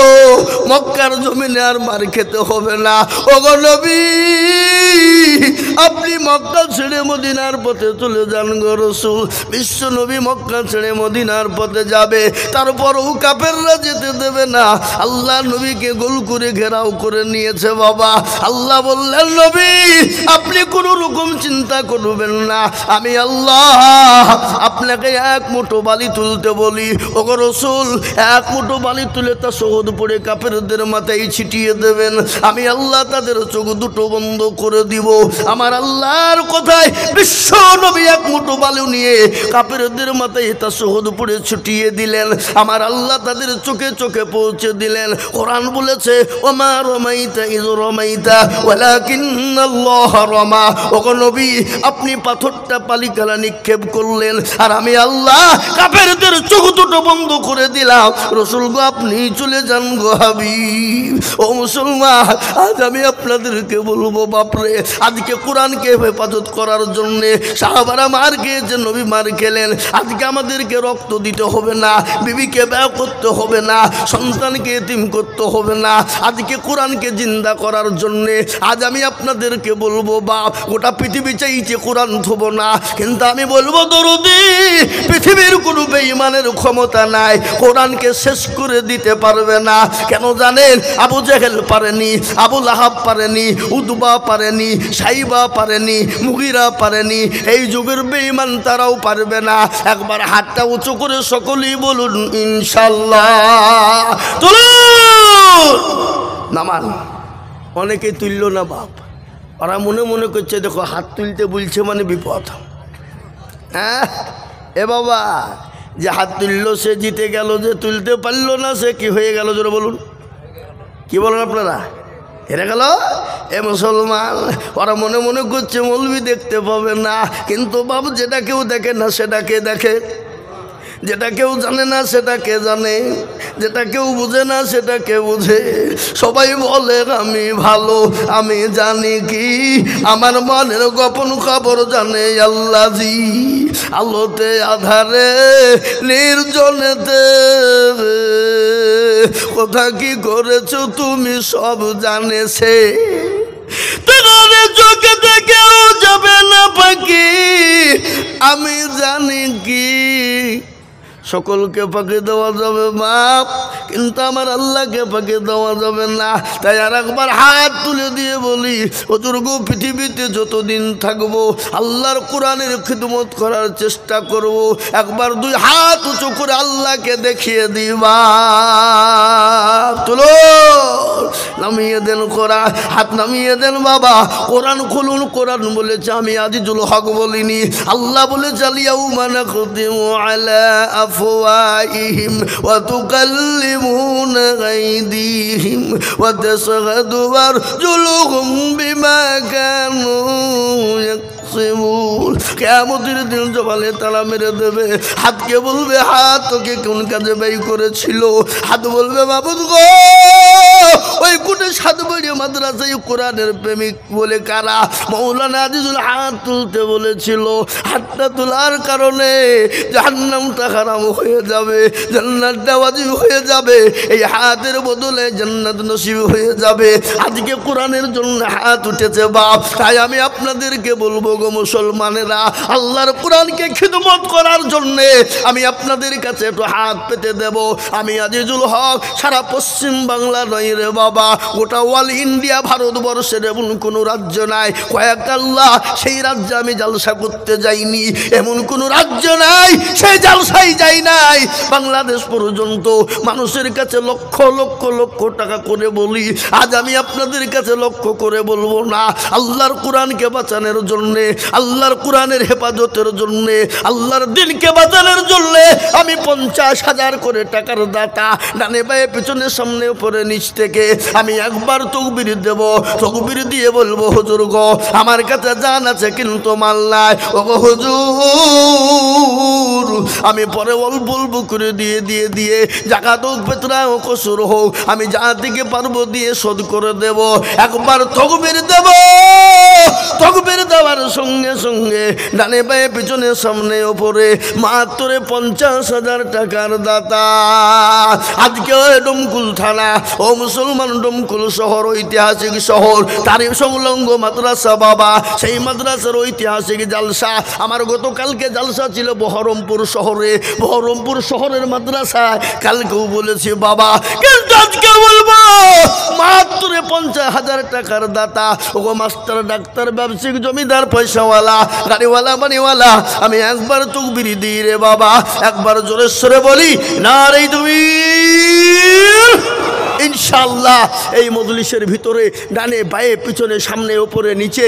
মক্কার জমিনে আর মার খেতে হবে না ও গো নবী আপনি মক্কা ছেড়ে মদিনার পথে চলে যান গো রাসূল বিশ্ব নবী মক্কা ছেড়ে মদিনার পথে যাবে তারপরও কাফেররা যেতে দেবে না আল্লাহ নবীকে গোল করে ঘেরাও করে নিয়েছে বাবা আল্লাহ বললেন নবী আপনি কোনো রকম চিন্তা করবেন না আমি আল্লাহ আপনাকে এক মুঠো বালি তুলতে বলি ও গো রাসূল এক মুঠো বালি তুলে তা শহদ পড়ে কাফেরদের মাথায় ছিটিয়ে দেবেন আমি আল্লাহ তাদের চোখ দুটো বন্ধ করে দিব আমার আল্লাহর কথায় বিশ্ব নবী এক মুঠো বালু নিয়ে কাফেরদের মাথায় তা শহদ পড়ে ছিটিয়ে দিলেন আমার আল্লাহ তাদের চোখে চোখে পৌঁছে দিলেন কোরআন বলেছে ওমা রমাইতা ইয রমাইতা ওয়ালাকিন্নাল্লাহ রমা ও গো নবী আপনি পাথরটা পালিকালা নিক্ষেপ করলেন আর আমি আল্লাহ কাফেরদের চোখ দুটো বন্ধ করে দিলাম রাসূল গো আপনি চলে যান গো হাবিব ও মুসলমান আজ আমি আপনাদেরকে বলবো বাপরে আজকে কোরআনকে হেফাজত করার জন্য সাহাবারা মার খেয়েছে নবী মার খেলেন আজকে আমাদেরকে রক্ত দিতে হবে না বিবিকে বিয়ে করতে হবে না সন্তানকে এতিম করতে হবে না আজকে কোরআনকে জিন্দা করার জন্য আজ আমি আপনাদেরকে বলবো বাপ গোটা পৃথিবী চাইছে কোরআন থব না কিন্তু আমি বলবো দরদি পৃথিবীর কোনো বেঈমানের ক্ষমতা নাই কোরআনকে শেষ করে দিতে পারবে না কেন জানেন আবু জেহেল পারেনি আবু লাহাব পারেনি উতবা পারেনি সাইবা পারেনি মুগিরা পারেনি এই যুগের বেঈমান তারাও পারবে না একবার হাতটা উঁচু করে সকলেই বলুন ইনশাআল্লাহ তুলুন নামান অনেকে তুলল না বাপ ওরা মনে মনে করছে দেখো হাত তুলতে বলছে মানে বিপদ হ্যাঁ এ বাবা যে হাত তুলল সে জিতে গেল যে তুলতে পারলো না সে কি হয়ে গেল জোরে বলুন কি বলেন আপনারা হেরে গেল এ মুসলমান ওরা মনে মনে করছে মৌলবি দেখতে পাবে না কিন্তু বাবু যেটা কেউ দেখে না সেটাকে দেখে যেটা কেউ জানে না সেটা কে জানে যেটা কেউ বুঝে না সেটা কে বুঝে সবাই বলে আমি ভালো আমি জানি কি আমার মনের গোপন খবর জানে আল্লাহজি আলোতে আধারে নির্জনেতে কোথা কি করেছো তুমি সব জানেছে তোমার চোখে থেকেও যাবে না পাখি আমি জানি কি সকলকে ফাঁকি দেওয়া যাবে বাপ কিন্তু আমার আল্লাহকে ফাঁকি দেওয়া যাবে না তাই আর একবার হাত তুলে দিয়ে বলি ওতটুকু পৃথিবীতে যতদিন থাকবো আল্লাহর কোরআনের খিদমত করার চেষ্টা করব একবার দুই হাত উঁচু করে আল্লাহকে দেখিয়ে দিবা তুলো নামিয়ে দেন কোরআন হাত নামিয়ে দেন বাবা কোরআন খুলুন কোরআন বলেছে আমি আজিজুল হক বলিনি আল্লাহ বলেছে আলিয়াউমা নাখতিমু আলা أفواههم وتكلمنا أيديهم وتشهد أرجلهم بما كانوا يكسبون কিয়ামতের দিন জবালে তালা মেরে দেবে হাতকে বলবে হাত তোকে কোন কাজে ব্যয় করেছিল হাত বলবে মাবুদ গো ওই কোটে সাতবাড়িয়া মাদ্রাসায় কোরআনের প্রেমিক বলে কারা? মৌলানা আজিজুল হাত তুলতে বলেছিল, হাতটা তোলার কারণে জাহান্নামটা হারাম হয়ে যাবে, জান্নাতটা ওয়াজিব হয়ে যাবে, এই হাতের বদলে জান্নাত নসিব হয়ে যাবে। আজকে কোরআনের জন্য হাত উঠেছে বাপ। তাই আমি আপনাদেরকে বলবো গো মুসলমানেরা, আল্লাহর কোরআনকে খিদমত করার জন্যে আমি আপনাদের কাছে একটু হাত পেতে দেব। আমি আজিজুল হক সারা পশ্চিম বাংলা নয় রে বাবা, গোটা অল ইন্ডিয়া ভারতবর্ষের এমন কোনো রাজ্য নাই, কয়েক আল্লাহ সেই রাজ্যে আমি জালসা করতে যাইনি, এমন কোনো রাজ্য নাই সেই জালসাই যাই নাই। বাংলাদেশ পর্যন্ত মানুষের কাছে লক্ষ লক্ষ লক্ষ টাকা করে বলি, আজ আমি আপনাদের কাছে লক্ষ করে বলবো না। আল্লাহর কোরআনকে বাঁচানোর জন্যে, আল্লাহর কোরআনের হেফাজতের জন্যে, আল্লাহর দিনকে বাঁচানোর জন্যে আমি 50,000 করে টাকার দাতা, ডানে বায়ে পিছনে সামনে উপরে নিচ থেকে আমি একবার তকবীর দেব, তকবীর দিয়ে বলবো হুজুর গো আমার কাছে জান আছে কিন্তু মাল নাই, ও গো হুজুর আমি পরে অল্প অল্প করে দিয়ে দিয়ে দিয়ে জাকাত হোক ফিতরা হোক কসুর হোক আমি যা থেকে পারবো দিয়ে শোধ করে দেব। একবার তকবীর দেব, তকবীর দেওয়ার সঙ্গে সঙ্গে ডানে বায়ে পিছনে সামনে ওপরে মাত্র 50,000 টাকার দাতা। আজকে ডোমকুল থানা, ও মুসলমান ডোমকুল শহর ঐতিহাসিক শহর, তারই সংলগ্ন মাদ্রাসা বাবা, সেই মাদ্রাসার ঐতিহাসিক জালসা। আমার গতকালকে জালসা ছিল বহরমপুর শহরে, বহরমপুর শহরের মাদ্রাসায়, কালকেও বলেছি বাবা, কিন্তু আজকে বলবো মাত্র 50,000 টাকার দাতা। ওগো মাস্টার, ডাক্তার, ব্যবসায়িক, জমিদার, পয়সাওয়ালা, গাড়িওয়ালা, বাড়িওয়ালা, আমি একবার তকবীর দিই রে বাবা, একবার জোরে সরে বলি নারে তাকবীর। ইনশাআল্লাহ এই মজলিসের ভিতরে ডানে বায়ে পিছনে সামনে উপরে নিচে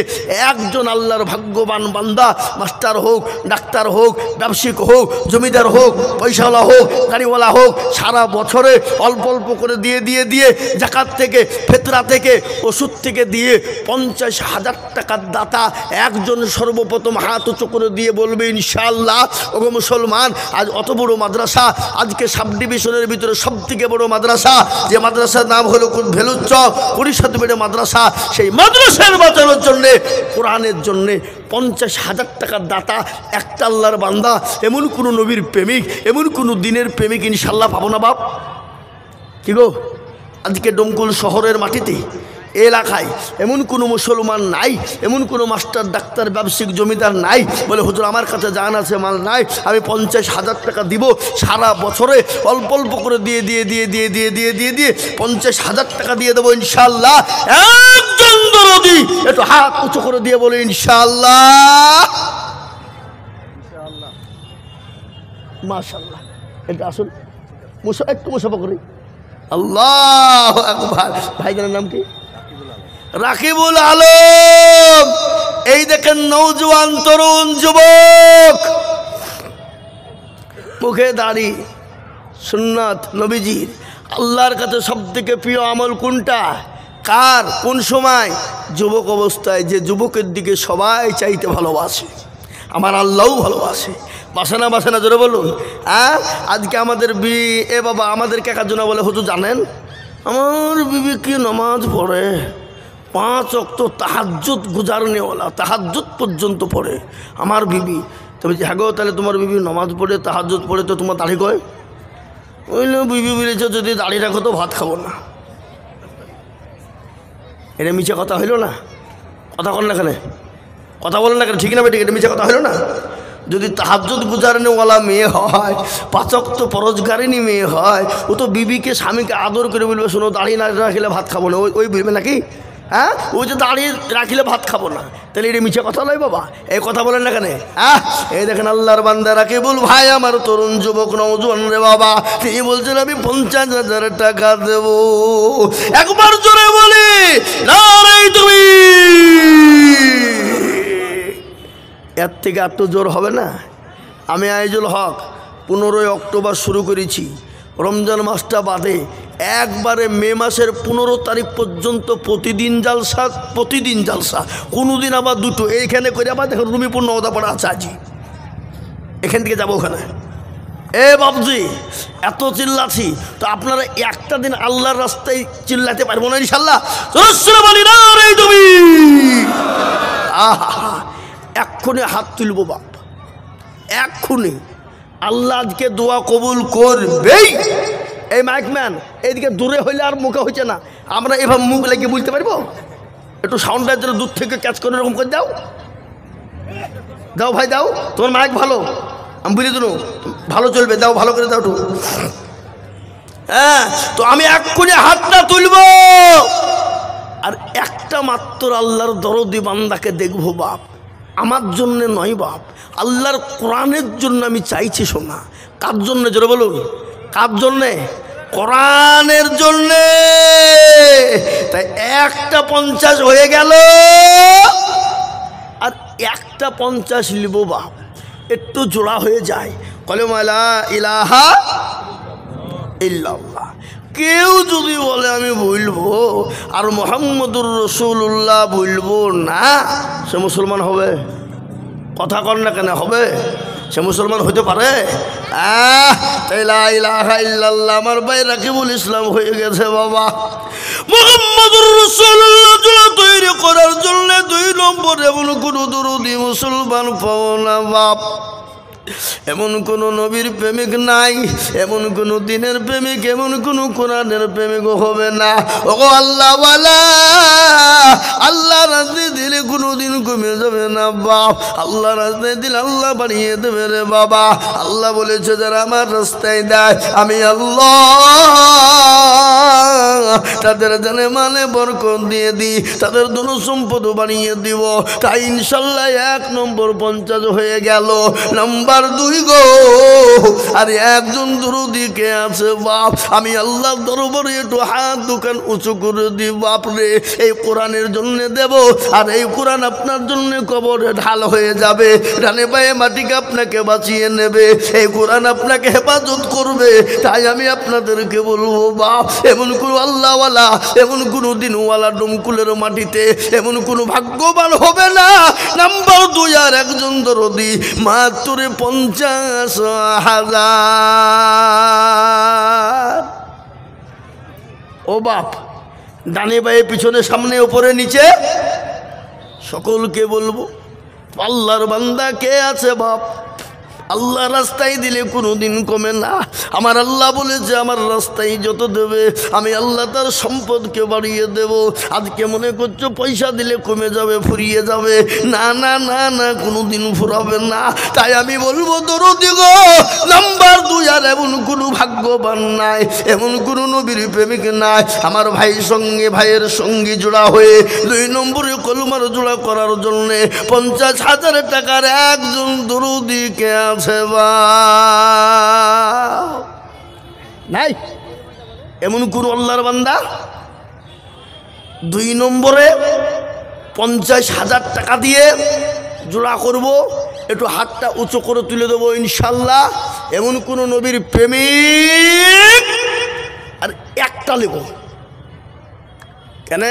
একজন আল্লাহর ভাগ্যবান বান্দা, মাস্টার হোক, ডাক্তার হোক, ব্যবসায়িক হোক, জমিদার হোক, পয়সাওয়ালা হোক, গাড়িওয়ালা হোক, সারা বছরে অল্প অল্প করে দিয়ে দিয়ে দিয়ে জাকাত থেকে, ফিতরা থেকে, ওষুধ থেকে দিয়ে 50,000 টাকার দাতা একজন সর্বপ্রথম হাত উঁচু করে দিয়ে বলবে ইনশাআল্লাহ। ওগো মুসলমান, আজ অত বড় মাদ্রাসা, আজকে সাব ডিভিশনের ভিতরে সব থেকে বড় মাদ্রাসা, যে মাদ্রাসার নাম হলো ভেলুচক পরিষদ বেড়ে মাদ্রাসা, সেই মাদ্রাসার বাঁচানোর জন্যে, কোরআনের জন্যে 50,000 টাকার দাতা একটা আল্লাহর বান্দা, এমন কোনো নবীর প্রেমিক, এমন কোনো দিনের প্রেমিক ইনশাআল্লাহ পাবো না বাপ? কি গো, আজকে ডোমকুল শহরের মাটিতে এলাকায় এমন কোনো মুসলমান নাই, এমন কোনো মাস্টার, ডাক্তার, ব্যবসায়িক, জমিদার নাই বলে হুজুর আমার কাছে জান আছে মাল নাই, আমি 50,000 টাকা দিব, সারা বছরে অল্প অল্প করে দিয়ে দিয়ে দিয়ে দিয়ে দিয়ে দিয়ে দিয়ে দিয়ে 50,000 টাকা দিয়ে দেবো ইনশাআল্লাহ। একজন দরদি একটু হাত উঁচু করে দিয়ে বলে ইনশাআল্লাহ। মাশাআল্লাহ, এটা আসুন একটু মুসাফা করি। আল্লাহু আকবার। ভাইজানের নাম কি? রাকিবুল আলম। এই দেখেন নওজোয়ান তরুণ যুবক, মুখে দাড়ি, সুন্নাত নবীজির। আল্লাহর কাছে সবথেকে প্রিয় আমল কোনটা? কার? কোন সময়? যুবক অবস্থায়। যে যুবকের দিকে সবাই চাইতে ভালোবাসে, আমার আল্লাহও ভালোবাসে। বাসে না বাসে না জোরে বলুন। হ্যাঁ, আজকে আমাদের বিবি, এ বাবা আমাদেরকে একজনা বলে হুজুর জানেন আমার বিবি কি নামাজ পড়ে, 5 ওয়াক্ত তাহাজ্জুদ গুজারনেওয়ালা, তাহাজ্জুদ পর্যন্ত পড়ে আমার বিবি। তবে হ্যাঁ গো, তাহলে তোমার বিবি নামাজ পড়ে, তাহাজ্জুদ পড়ে, তো তোমার দাড়ি কয়? ওইলে বিবি বলেছে যদি দাড়ি রাখো তো ভাত খাবো না। এটা মিছে কথা হইল না? কথা বলেন না কেন? কথা বলেন না কেন? ঠিক না বেটি? এটা মিছে কথা হইল না? যদি তাহাজ্জুদ গুজারনেওয়ালা মেয়ে হয়, 5 ওয়াক্ত পরজগারিনী মেয়ে হয়, ও তো বিবিকে, স্বামীকে আদর করে বলবে শোনো দাড়ি না রাখিলে ভাত খাবো না, ওই বলবে নাকি? হ্যাঁ, ওই যে দাঁড়িয়ে রাখিলে ভাত খাবো না, তাহলে এটা মিছে কথা নয় বাবা? এই কথা বলেন না কেন? হ্যাঁ, এই দেখেন আল্লাহর বান্দা রাকিবুল ভাই, আমার তরুণ যুবক নওজোয়ান রে বাবা, তিনি বলছেন আমি 50,000 টাকা দেব। একবার জোরে বলি নারে তাকবীর। এর থেকে আর তো জোর হবে না। আমি আইজুল হক 15 অক্টোবর শুরু করেছি, রমজান মাসটা বাদে একবারে মে মাসের 15 তারিখ পর্যন্ত প্রতিদিন জালসা, প্রতিদিন জালসা, কোনো দিন আবার দুটো। এইখানে করে আবার দেখুন রুমিপুর নওদাপাড়া আছে, আজই এখান থেকে যাবো ওখানে। এ বাবজি এত চিল্লাছি তো আপনারা একটা দিন আল্লাহর রাস্তায় চিল্লাতে পারবো না ইনশাল্লাহ? তুমি এক্ষুনি হাত তুলবো বাপ, এক্ষুনি। আল্লাহ আজকে দোয়া কবুল করবেই। এই মাইকম্যান এইদিকে দূরে হইলে আর মুখে হচ্ছে না, আমরা এভাবে মুখ লেগে বুঝতে পারবো? একটু সাউন্ডটা যেন দূর থেকে ক্যাচ করে এরকম করে দাও, দাও ভাই দাও, তোমার মাইক ভালো, আমি বুঝে দিল ভালো চলবে, দাও ভালো করে দাও একটু। হ্যাঁ, তো আমি এক্ষুনি হাতটা তুলব আর একটা মাত্র আল্লাহর দরদি বান্দাকে দেখবো বাপ, আমার জন্যে নয় বাপ, আল্লাহর কোরআনের জন্য আমি চাইছি শোনা। কার জন্যে জোরে বলুন, কার জন্যে? কোরআনের জন্যে। তাই একটা 50 হয়ে গেল আর একটা 50 লিব বাপ, একটু জোড়া হয়ে যায় কলেমা লা ইলাহা ইল্লাল্লাহ। কেউ যদি বলে আমি বলবো আর মুহাম্মদুর রাসূলুল্লাহ বলবো না, সে মুসলমান হবে? কথা কন না কেন, হবে? সে মুসলমান হতে পারে? তাই লা ইলাহা ইল্লাল্লাহ আমার ভাই রাকিবুল ইসলাম হয়ে গেছে বাবা। মুহাম্মদুর রাসূলুল্লাহ জোড়া তৈরি করার জন্য 2 নম্বর এমন কোন দরুদি মুসলমান পাও না বাপ। এমন কোন নবীর প্রেমিক নাই, এমন কোন দিনের প্রেমিক, এমন কোন কোরআনের প্রেমিক হবে না। ওগো আল্লাহওয়ালা, আল্লাহ রাস্তায় দিলে কোনোদিন কমে যাবে না বাপ, আল্লাহ রাস্তায় দিলে আল্লাহ বাড়িয়ে দেবে রে বাবা। আল্লাহ বলেছে যারা আমার রাস্তায় দেয় আমি আল্লাহ তাদের জানে মানে বরকত দিয়ে দিই, তাদের ধন সম্পদ বাড়িয়ে দিব। তাই ইনশাল্লাহ 1 নম্বর 50 হয়ে গেল। নাম্বার 2 গো, আর একজন দরুদি কে আছে বাপ, আমি আল্লাহর দরবারে একটু হাত দোকান উঁচু করে দিই বাপ রে, এই কোরআনের জন্য দেব আর এই কোরআন আপনার জন্য কবরে ঢাল হয়ে যাবে, ডানে বায়ে মাটিকে আপনাকে বাঁচিয়ে নেবে, এই কোরআন আপনাকে হেফাজত করবে। তাই আমি আপনাদেরকে বলবো বাপ, এমন কোনো আল্লাহওয়ালা, এমন কোনো দিনওয়ালা ডুমকুলের মাটিতে এমন কোনো ভাগ্যবান হবে না। নাম্বার 2 আর একজন দরদি মাত্র 50,000। ও বাপ, ডানে বায়ে পিছনে সামনে উপরে নিচে সকলকে বলবো আল্লাহর বান্দা কে আছে বাপ, আল্লাহ রাস্তায় দিলে কোনোদিন কমে না। আমার আল্লাহ বলেছে আমার রাস্তায় যত দেবে আমি আল্লাহ তার সম্পদকে বাড়িয়ে দেব। আজকে মনে করছো পয়সা দিলে কমে যাবে, ফুরিয়ে যাবে, না না না না, কোনোদিন ফুরাবে না। তাই আমি বলবো দরদি গো, নাম্বার 2 আর এমন কোনো ভাগ্যবান নাই, এমন কোনো নবীর প্রেমিক নাই আমার ভাই সঙ্গে ভাইয়ের সঙ্গী জোড়া হয়ে 2 নম্বরে কলমার জোড়া করার জন্যে 50,000 টাকার একজন দরদিকে নাই, এমন কোন আল্লাহর বান্দা। 2 নম্বরে 50,000 টাকা দিয়ে জোড়া করব, একটু হাতটা উঁচু করে তুলে দেবো ইনশাল্লাহ। এমন কোন নবীর প্রেমিক আর একটা নেব। কেন?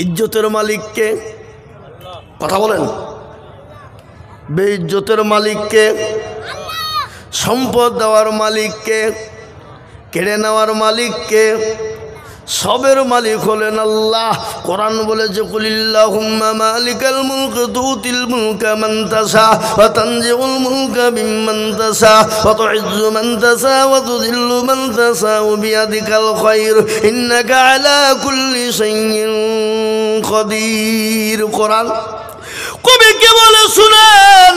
ইজ্জতের মালিককে, কথা বলেন, বেইজ্জতের মালিককে, সম্পদ দেওয়ার মালিককে, কেড়ে নেওয়ার মালিককে, সবের মালিক হলেন আল্লাহ। কোরআন বলেছে কুলিল্লাহুম্মা মালিকাল মুলক তুতিল মুলকা মান তাশা ওয়া তানজিউল মুলকা মিম্মান তাশা ওয়া তুইজ্জু মান তাশা ওয়া তুযিল্লু মান তাশা বিয়াদিকাল খায়র ইন্নাকা আলা কুল্লি শাইইন কাদির। কোরআন কবি কে বলে শুনেন,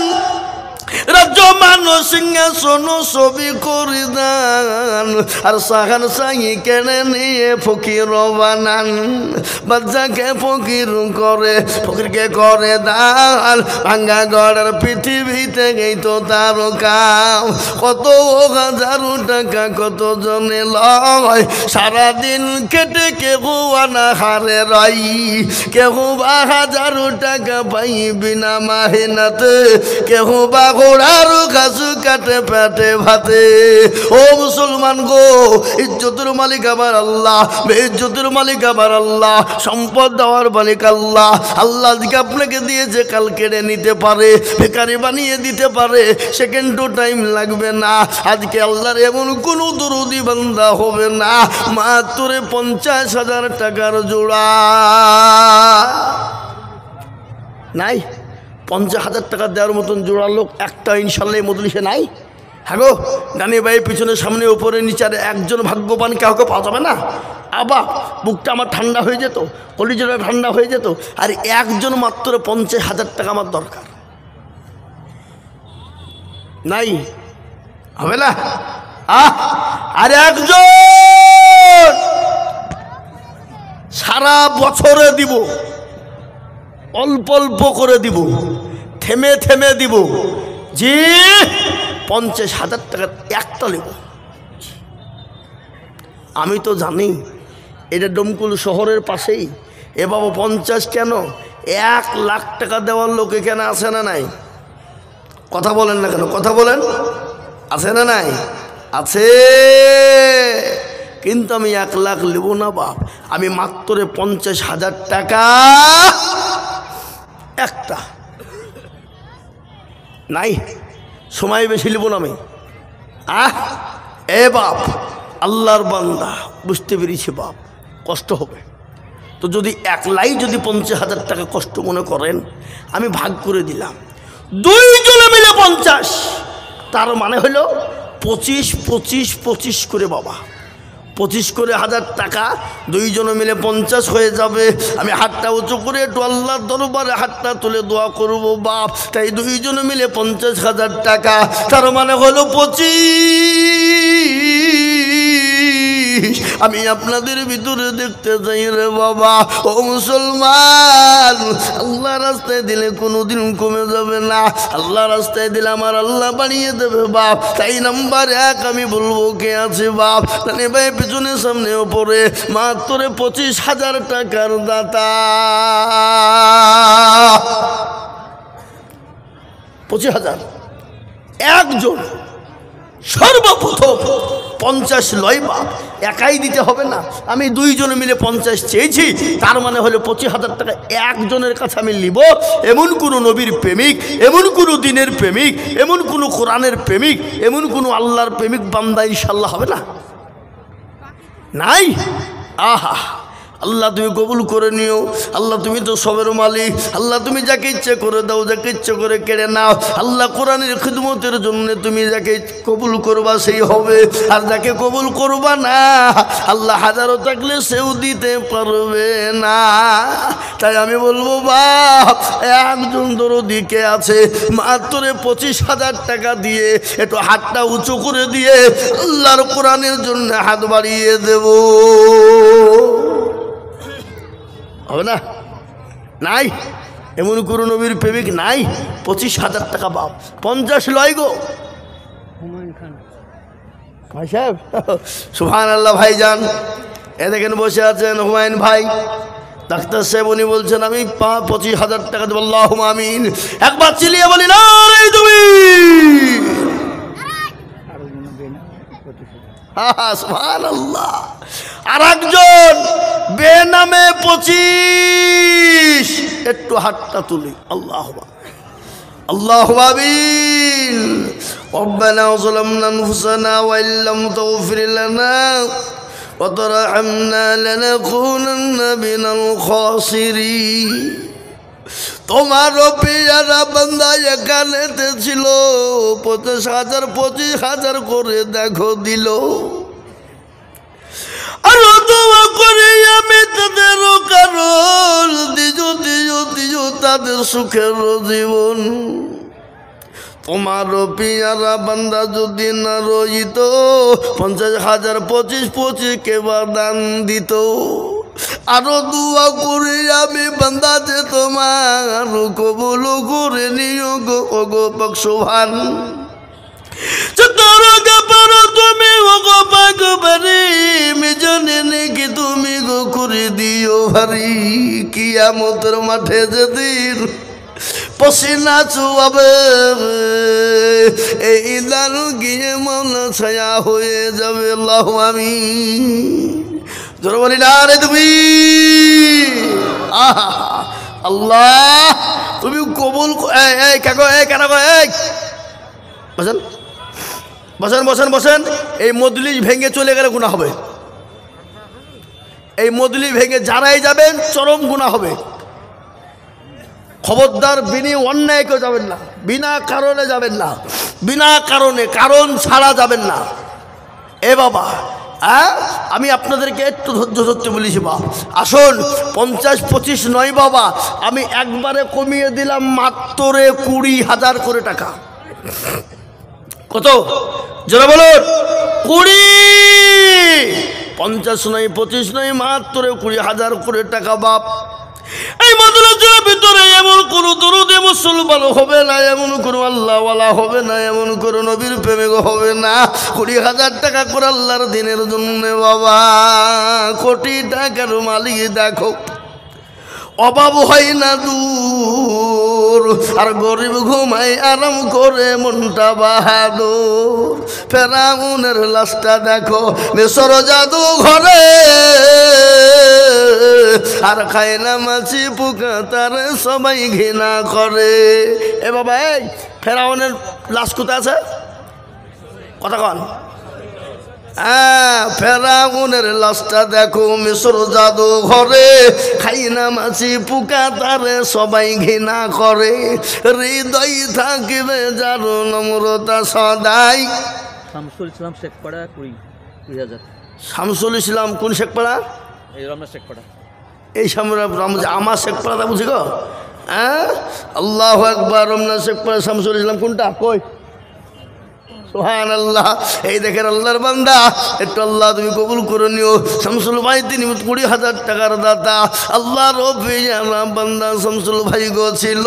রাজ্য মানুষ সিংহাসন ছবি করে দান আর সাহান সাহি কেড়ে নিয়ে ফকির বানান। বাচ্চাকে ফকির করে, ফকিরকে করে দান, ভাঙ্গা গড়ের পৃথিবীতে গেই তো তার কাম। কত 1000 টাকা কত জনে লয়, সারাদিন কেটে কেউ আনা হারে রাই, কেউ বা 1000 টাকা পাই বিনা মাহিনাতে, কেউ বা ঘোড়ার কাছে ঘাস কাটে পেটে ভাতে। ও মুসলমান গো, ইজ্জতের মালিক আমার আল্লাহ, বেইজ্জতের মালিক আমার আল্লাহ, সম্পদ দেওয়ার মালিক আল্লাহ। আল্লাহ আজকে আপনাকে দিয়েছে, কাল কেড়ে নিতে পারে, বেকারি বানিয়ে দিতে পারে, সেকেন্ডও টাইম লাগবে না। আজকে আল্লাহর এমন কোনো দরদি বান্দা হবে না মাত্র 50,000 টাকার জোড়া নাই। 50,000 টাকা দেওয়ার মতন জোড়া লোক একটা ইনশাল্লাহ এই মজলিসে নাই। হ্যাঁ গো, ডানে বাই পিছনে সামনে উপরে নিচে আর একজন ভাগ্যবান কাউকে পাওয়া যাবে না? আবা বুকটা আমার ঠান্ডা হয়ে যেত, কলিজাটা ঠান্ডা হয়ে যেত। আর একজন মাত্র 50,000 টাকা আমার দরকার নাই, হবে না? আর একজন সারা বছরে দিব, অল্প অল্প করে দিব, থেমে থেমে দিব। জি, 50,000 টাকার একটা নেব। আমি তো জানি এটা ডোমকুল শহরের পাশেই। এ বাবা 50 কেন, 1 লাখ টাকা দেওয়ার লোক এখানে আছে না নাই? কথা বলেন না কেন? কথা বলেন, আছে না নাই? আছে। কিন্তু আমি 1 লাখ নেব না বাপ, আমি মাত্র 50,000 টাকা একটা নাই। সময় বেশি নেব না আমি। এ বাপ, আল্লাহর বান্দা, বুঝতে পেরেছি বাপ কষ্ট হবে তো। যদি 1 লাই যদি 50,000 টাকা কষ্ট মনে করেন, আমি ভাগ করে দিলাম 2 জনে মিলে 50, তার মানে হলো 25 25 25 করে বাবা, 25 করে 1000 টাকা, 2 জনে মিলে 50 হয়ে যাবে। আমি হাতটা উঁচু করে একটু আল্লাহর দরবারে হাতটা তুলে দোয়া করবো বাপ। তাই 2 জনে মিলে 50,000 টাকা, তার মানে হলো 25। আমি আপনাদের ভিতরে দেখতে চাই রে বাবা। ও মুসলমান, আল্লাহ রাস্তায় দিলে কোনোদিন কমে যাবে না, আল্লাহ রাস্তায় দিলে আমার আল্লাহ বানিয়ে দেবে বাপ। তাই নাম্বার 1 আমি বলবো কে আছে বাপ, তাহলে ভাই পিছনে সামনে ওপরে মাত্র 25,000 টাকার দাতা। 25,000 একজন। সর্বপ্রথম 50 লয় বাপ, একাই দিতে হবে না, আমি 2 জনে মিলে 50 চেয়েছি, তার মানে হলো 25,000 টাকা একজনের কাছে আমি নিব। এমন কোনো নবীর প্রেমিক, এমন কোনো দিনের প্রেমিক, এমন কোনো কোরআনের প্রেমিক, এমন কোনো আল্লাহর প্রেমিক বান্দা ইনশাল্লাহ হবে না? নাই। আহা, আল্লাহ তুমি কবুল করে নিও। আল্লাহ তুমি তো সবের মালিক, আল্লাহ তুমি যাকে ইচ্ছে করে দাও, যাকে ইচ্ছে করে কেড়ে নাও। আল্লাহ কোরআনের খিদমতের জন্য তুমি যাকে কবুল করবা সেই হবে, আর যাকে কবুল করবা না আল্লাহ হাজারও থাকলে সেও দিতে পারবে না। তাই আমি বলবো বাপ, একজন দরদি কে আছে মাত্র 25,000 টাকা দিয়ে একটু হাতটা উঁচু করে দিয়ে আল্লাহর কোরআনের জন্য হাত বাড়িয়ে দেব, হবে না? নাই, এমন কোনো নবীর প্রেমিক নাই। 25,000 টাকা বাপ, 50 লয় গো ভাই সাহেব। সুবহানাল্লাহ ভাইজান, এ দেখেন বসে আছেন হুমায়ুন ভাই, ডাক্তার সাহেব, উনি বলছেন আমি 25,000 টাকা দেব। আল্লাহুম্মা আমিন। একবার চিল্লিয়ে বলি না তুমি। সুবহানাল্লাহ। আর একজন বেনামে 25, একটু হাতটা তুলি। আল্লাহুম্মা আল্লাহুম্মা আমিন। রব্বানা যালামনা আনফুসানা ওয়া ইল্লাম তাগফির লানা ওয়া তারহামনা লানাকুনান্না মিনাল খাসিরিন। তোমার পেয়ারা বান্দা এখানেতে ছিল, 50,000 25,000 করে দেখো দিল। আরো দোয়া করে আমি তাদেরও কারণ দিজো দিজো দিজো তাদের সুখের জীবন। তোমার পেয়ারা বান্দা যদি না রইত, 50,000 25 25 কে দান দিত। আরো দোয়া করে আমি বান্দা যে তোমার কবুল করে নিও গো, ওগো বকশবান। তুমি ওগো পাগবারি মিজনে নাকি তুমি গো করে দিও ভারি। কিয়ামতের মাঠে যেদিন পসিনা চুয়াবে এই দান গিয়ে মন ছায়া হয়ে যাবে আল্লাহু আমিন জোরে বলি না রে তুমি আহা আল্লাহ তুমি কবুল এই কাকো এই কেন এই বসেন বসেন বসেন বসেন এই মজলিস ভেঙে চলে গেলে গুনাহ হবে এই মজলিস ভেঙে যারাই যাবেন চরম গুনাহ হবে খবরদার বিনি অন্যায় কেউ যাবেন না বিনা কারণে যাবেন না বিনা কারণে কারণ ছাড়া যাবেন না এ বাবা হ্যাঁ আমি আপনাদেরকে একটু ধৈর্য ধরতে বলেছি বা আসুন 50-25 নয় বাবা আমি একবারে কমিয়ে দিলাম মাত্র 20,000 করে টাকা কত জোরে বলুন 50 নয় 25 নয় মাত্র 20,000 করে টাকা বাপ এই মাদ্রাসার ভিতরে এমন কোন দরুদে মুসলমান হবে না এমন কোন আল্লাহওয়ালা হবে না এমন কোন নবীর প্রেমিক হবে না 20,000 টাকা করে আল্লাহর দিনের জন্য বাবা কোটি টাকার মালিক দেখো অভাব হয় না দূর আর গরিব ঘুমায় আরাম করে মনটা বাহাদুর ফেরাউনের লাশটা দেখো মিশর জাদু ঘরে আর খায় না মাছি পোকা তার সবাই ঘৃণা করে এ বাবা এই ফেরাউনের লাশ কোথায় আছে কথা কন ফেরাউনের লাশটা দেখো মিশর জাদু ঘরে খাই না মাছি পোকা তারে সবাই ঘৃণা করে হৃদয় থাকিবে যার নম্রতা সদাই শামসুল ইসলাম শেখপাড়া 20,000 শামসুল ইসলাম কোন শেখপাড়া এই রমনা শেখপাড়া এই সামনে আমার শেখপাড়াটা বুঝি গো হ্যাঁ আল্লাহু আকবার রমনা শেখপাড়া শামসুল ইসলাম কোনটা কই সুবহানাল্লাহ এই দেখেন আল্লাহর বান্দা একটু আল্লাহ তুমি কবুল করে নিও শামসুল ভাই তিনি 20,000 টাকার দাতা আল্লাহ রব্বি জানা বান্দা শামসুল ভাই গো ছিল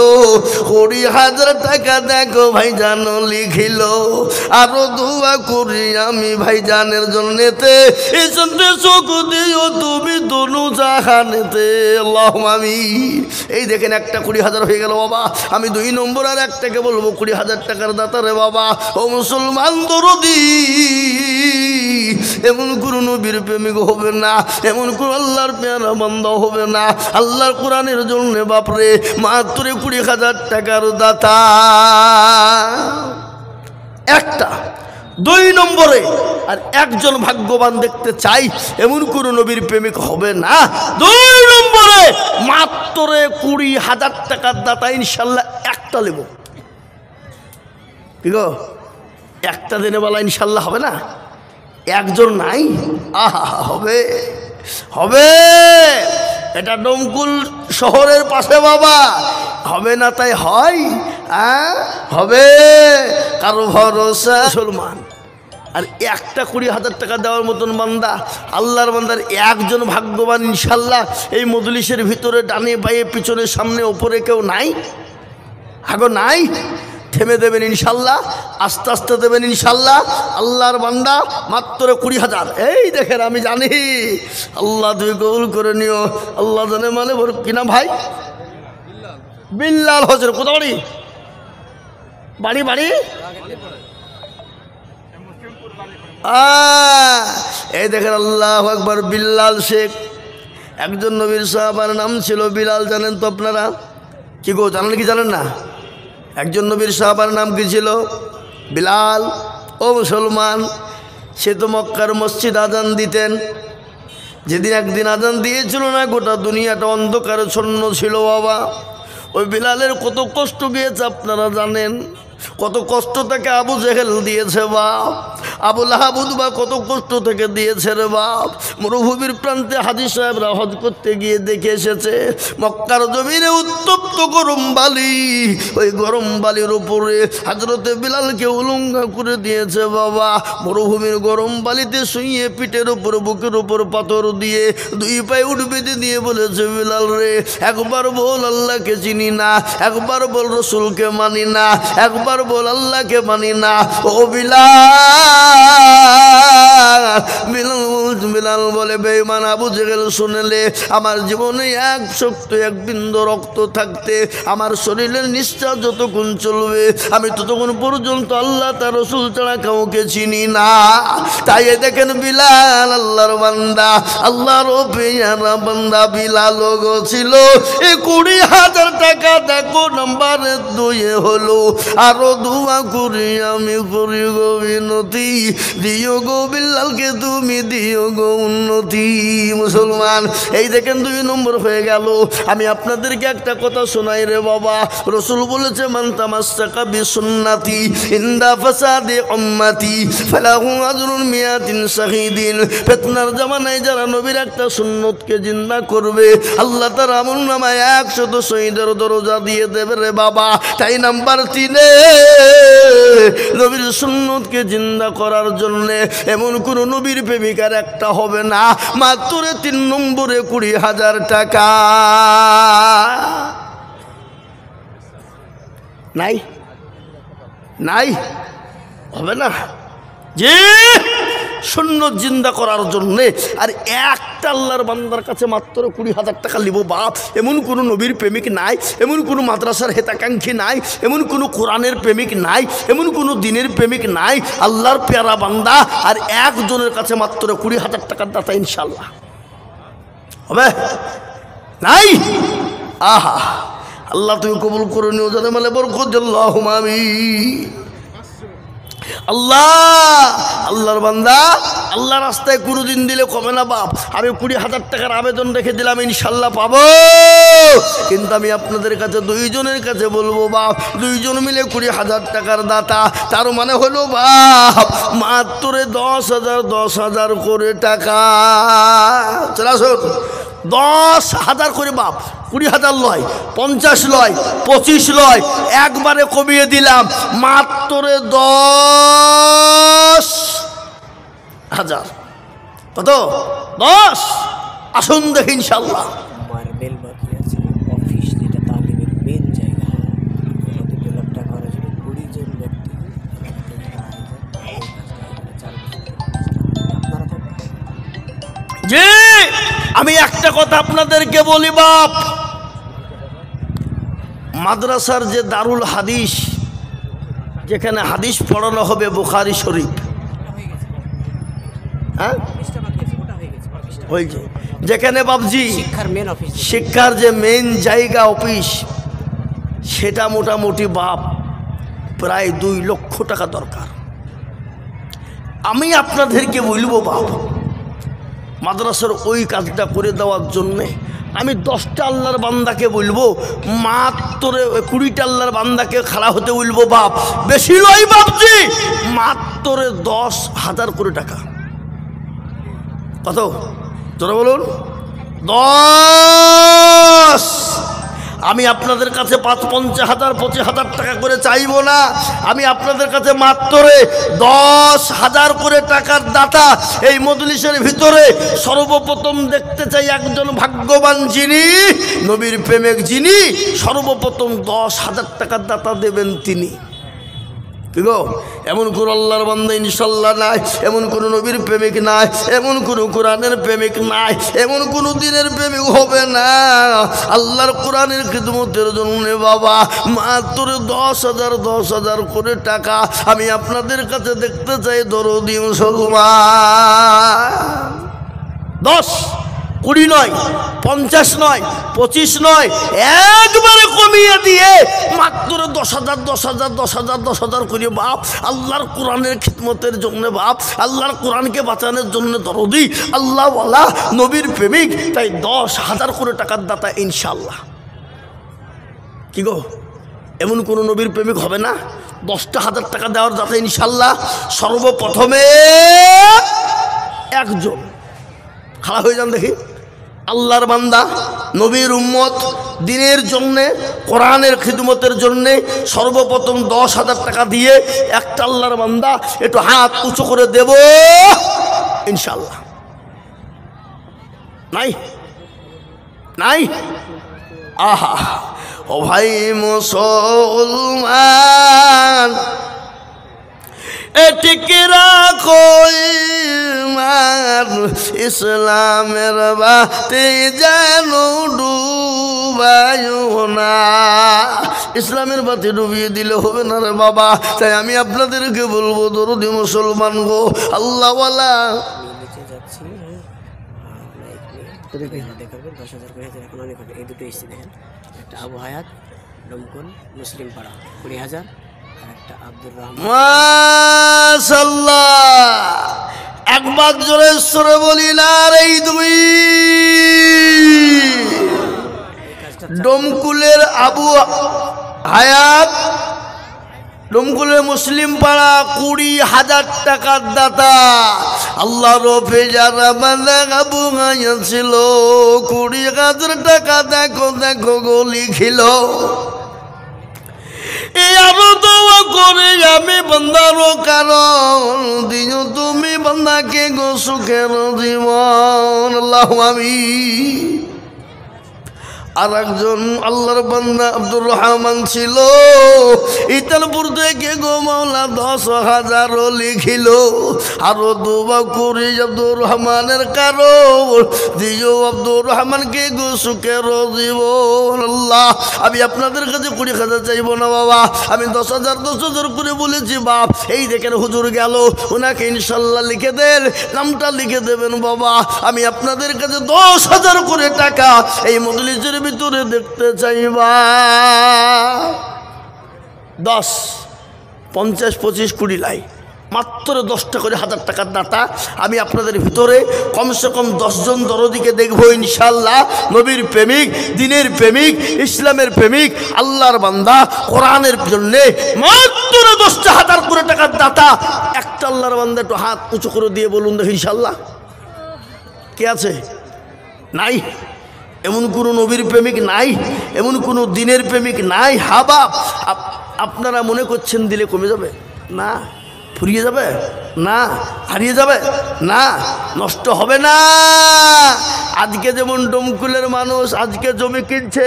20,000 টাকা দেখো ভাই জানো লিখিল আরো দোয়া করি আমি ভাই জানের জন্যতে এই সন্তে চোখ দিও তুমি দনু জাহানেতে আল্লাহুম্মা আমিন এই দেখেন একটা 20,000 হয়ে গেল বাবা আমি 2 নম্বর আর একটাকে বলবো 20,000 টাকার দাতা রে বাবা ও মুসলমান দরদি এমন কোন নবীর প্রেমিক হবে না এমন কোন আল্লাহর পেয়ারা বান্দা হবে না আল্লাহর কোরআনের জন্য বাপরে মাত্র 20,000 টাকার দাতা একটা 2 নম্বরে আর একজন ভাগ্যবান দেখতে চাই এমন কোন নবীর প্রেমিক হবে না 2 নম্বরে মাত্র 20,000 টাকার দাতা ইনশাআল্লাহ একটা নেব ঠিক আছে একটা দিনে বলা ইনশাল্লাহ হবে না একজন নাই আহা হবে হবে এটা ডমকুল শহরের পাশে বাবা হবে না তাই হয় হবে কারো ভরসা মুসলমান আর একটা 20,000 টাকা দেওয়ার মতন বান্দা আল্লাহর বান্দার একজন ভাগ্যবান ইনশাল্লাহ এই মজলিসের ভিতরে ডানে বাঁয়ে পিছনে সামনে ওপরে কেউ নাই আগো নাই থেমে দেবেন ইনশাল্লাহ আস্তে আস্তে দেবেন ইনশাল্লাহ আল্লাহর বান্দা মাত্র 20,000 এই দেখেন আমি জানি আল্লাহ তুমি কবুল করে নিও আল্লাহ জানে মানে বল কিনা ভাই বিল্লাল হোসেন কোথা বাড়ি বাড়ি এই দেখেন আল্লাহু আকবার বিল্লাল শেখ একজন নবীর সাহাবার নাম ছিল বিলাল জানেন তো আপনারা কি গো জানেন কি জানেন না একজন নবীর সাহাবার নাম কি ছিল বিলাল ও মুসলমান সে তো মক্কার মসজিদ আজান দিতেন যেদিন একদিন আজান দিয়েছিল না গোটা দুনিয়াটা অন্ধকারে ছন্ন ছিল বাবা ওই বিলালের কত কষ্ট গিয়েছে আপনারা জানেন কত কষ্ট তাকে আবু জেহেল দিয়েছে বাপ আবু লাহাব উতবা কত কষ্ট থেকে দিয়েছে রে বাপ মরুভূমির প্রান্তে হাজী সাহেবরা হজ করতে গিয়ে দেখে এসেছে মক্কার জমিনে উত্তপ্ত গরম বালি ওই গরম বালির উপরে হযরতে বিলালকে উলঙ্গ করে দিয়েছে বাবা মরুভূমির গরম বালিতে শুইয়ে পিঠের উপর বুকের উপর পাথর দিয়ে 2 পায়ে উঠ বেঁধে দিয়ে বলেছে বিলাল রে একবার বল আল্লাহকে চিনি না একবার বল রসুলকে মানি না একবার বল আল্লাহকে মানি না ও বিলাল বিলাল বিলাল বলে, বেঈমান আবু জেহেল শুনলে, আমার জীবনে এক শক্ত এক বিন্দু রক্ত থাকতে আমার শরীরের নিঃশ্বাস যতক্ষণ চলবে আমি ততক্ষণ পর্যন্ত আল্লাহ তার রাসূল ছাড়া কাউকে চিনি না। তাই দেখেন বিলাল আল্লাহর বান্দা, আল্লাহর পেয়ারা বান্দা বিলাল গো ছিল। এই 20,000 টাকা দেখো নাম্বার 2 হলো। আরো দোয়া করি আমি করি গো বিনতি, দিও গো বিলালকে তুমি দিও গো উন্নতি। মুসলমান, এই দেখেন 2 নম্বর হয়ে গেল। আমি আপনাদেরকে একটা কথা শোনাই রে বাবা, রাসূল বলেছে, মান তামাসসাকা বিসুন্নতি ইনদা ফাসাদি উম্মতি ফালাহু আজরুন মিয়াতিন শাহীদিন। ফিতনার জামানায় যারা নবীর একটা সুন্নতকে জিন্দা করবে আল্লাহ তার আমলনামায় 100 শহীদের দরজা দিয়ে দেবে রে বাবা। তাই নাম্বার 3 নবীর সুন্নতকে জিন্দা করার জন্য এমন কোন নবীর প্রেমিকার একটা হবে না, মাত্র 3 নম্বরে 20,000 টাকা। নাই নাই হবে না যে সুন্নত জিন্দা করার জন্যে। আর একটা আল্লাহর বান্দার কাছে মাত্র 20,000 টাকা লিব বাপ, এমন কোনো নবীর প্রেমিক নাই, এমন কোনো মাদ্রাসার হেতাকাঙ্ক্ষী নাই, এমন কোনো কোরআনের প্রেমিক নাই, এমন কোনো দিনের প্রেমিক নাই, আল্লাহর পেয়ারা বান্দা। আর একজনের কাছে মাত্র 20,000 টাকার দাতা ইনশাল্লাহ হবে নাই। আহা আল্লাহ তুমি কবুল করে নিও, জানে মানে বরকত আল্লাহুম্মা আমিন। আল্লাহর বান্দা, আল্লাহ রাস্তায় কোনোদিন দিলে কমে না বাপ। আমি 20,000 টাকার আবেদন রেখে দিলাম, ইনশাল্লাহ পাবো। কিন্তু আমি আপনাদের কাছে 2 জনের কাছে বলবো বাপ, 2 জন মিলে 20,000 টাকার দাতা। তার মানে হলো বাপ মাত্র 10,000 করে টাকা। চলে আসুন, 10,000 করে বাপ, 20,000 লয়, 50 লয়, 25 লয়, একবারে কমিয়ে দিলাম মাত্র 10,000। কত? 10। আসুন দেখি ইনশাল্লাহ। মার্বেল বাকি আছে, অফিস যেটা তালিমের মেন জায়গা, 2 লাখ টাকা খরচ হবে। 20 জন ব্যক্তি জি, আমি একটা কথা আপনাদেরকে বলি বাপ, মাদ্রাসার যে দারুল হাদিস, যেখানে হাদিস পড়ানো হবে বুখারী শরীফ, হ্যাঁ হয়েছে, যেখানে বাবজি শিক্ষার মেন অফিস, শিক্ষার যে মেন জায়গা অফিস, সেটা মোটামুটি বাপ প্রায় 2 লক্ষ টাকা দরকার। আমি আপনাদেরকে বলবো বাপ, মাদ্রাসার ওই কাজটা করে দেওয়ার জন্যে আমি 10টা আল্লাহর বান্দাকে বলবো, মাত্র 20টা আল্লাহর বান্দাকে খাড়া হতে বলবো বাপ। বেশি নয় বাপজি, মাত্র 10,000 করে টাকা। কত? তোরা বলুন 10। আমি আপনাদের কাছে 50,000 25,000 টাকা করে চাইবো না, আমি আপনাদের কাছে মাত্র 10,000 করে টাকার দাতা। এই মজলিসের ভিতরে সর্বপ্রথম দেখতে চাই একজন ভাগ্যবান, যিনি নবীর প্রেমিক, যিনি সর্বপ্রথম 10,000 টাকার দাতা দেবেন তিনি। ঠিক, এমন কোন আল্লাহর বান্দা ইনশাল্লাহ নাই, এমন কোন নবীর প্রেমিক নাই, এমন কোন কোরআনের প্রেমিক নাই, এমন কোন দিনের প্রেমিক হবে না। আল্লাহর কোরআনের খিদমতের জন্য বাবা মাত্র 10,000 করে টাকা আমি আপনাদের কাছে দেখতে চাই দরদি মুসলমান। 10, 20 নয়, 50 নয়, 25 নয়, একবারে কমিয়ে দিয়ে মাত্র 10,000 করে বাপ, আল্লাহর কোরআনের খিদমতের জন্য বাপ, আল্লাহর কোরআনকে বাঁচানোর জন্য দরদি, আল্লাহওয়ালা নবীর প্রেমিক। তাই 10,000 করে টাকার দাতা ইনশাল্লাহ। কি গো, এমন কোনো নবীর প্রেমিক হবে না 10,000 টাকা দেওয়ার দাতা ইনশাল্লাহ? সর্বপ্রথমে একজন খাড়া হয়ে যান দেখি, আল্লাহর বান্দা, নবীর উম্মত, দিনের জন্যে, কোরআনের খিদমতের জন্যে সর্বপ্রথম 10,000 টাকা দিয়ে একটা আল্লাহর বান্দা একটু হাত উঁচু করে দেব ইনশাল্লাহ। নাই নাই? আহা, ও ভাই মুসলমান, এটিকে রাখো ঈমান ইসলামের বাতি যেন ডুবায়ো না। ইসলামের বাতি ডুবিয়ে দিলে হবে না রে বাবা। তাই আমি আপনাদেরকে বলবো দরদি মুসলমান গো, আল্লাহওয়ালা নিচে যাচ্ছি। দেখাবেন 10,000 করে এখন অনেক হবে। এই দুটো এসছি দেখেন, একটা আবু হায়াত ডমকল মুসলিম পাড়া 20,000, আর একটা আব্দুর রহমান। মাশাআল্লাহ, একবার জোরে সরে বলি না রে দুই। ডমকুলের আবু হায়াত, ডমকুলের মুসলিম পাড়া 20,000 টাকার দাতা। আল্লাহ রফে যারা বান্দা আবু হায়াত ছিল 20,000 টাকা দেখো দেখো গো লিখিল। আরো দোয়া করে আমি বান্দারও কারণ দিও তুমি বান্দাকে গো সুখের জীবন। আল্লাহু আমিন। আর একজন আল্লাহর বান্দা আব্দুর রহমান ছিল, ইতালপুর থেকে গো মাওলা 10,000 লিখিল। আরো দোয়া করি আব্দুর রহমানের কারণ দিও আব্দুর রহমানকে গো সুখের জীবন। আল্লাহ, আমি আপনাদের কাছে 20,000 চাইবো না বাবা, আমি 10,000 করে বলেছি বাপ। এই দেখেন হুজুর গেল, ওনাকে ইনশাল্লাহ লিখে দেন, নামটা লিখে দেবেন বাবা। আমি আপনাদের কাছে 10,000 করে টাকা এই মজলিসের ভিতরে দেখতে চাইবা। 10, 50, 25, 20 লাই মাত্র 10টা করে 1,000 টাকার দাতা। আমি আপনাদের ভিতরে কমসে কম 10 জন দরদিকে দেখবো ইনশাল্লাহ। নবীর প্রেমিক, দিনের প্রেমিক, ইসলামের প্রেমিক, আল্লাহর বান্দা, কোরআনের জন্যে মাত্র 10টা 1,000 করে টাকার দাতা। একটা আল্লাহর বান্দা একটু হাত উঁচু করে দিয়ে বলুন দেখি ইনশাল্লাহ। কে আছে? নাই? এমন কোনো নবীর প্রেমিক নাই? এমন কোনো দিনের প্রেমিক নাই? হাবা আপনারা মনে করছেন দিলে কমে যাবে? না। ফুরিয়ে যাবে? না। হারিয়ে যাবে? না। নষ্ট হবে না। আজকে যেমন ডমকুলের মানুষ আজকে জমি কিনছে,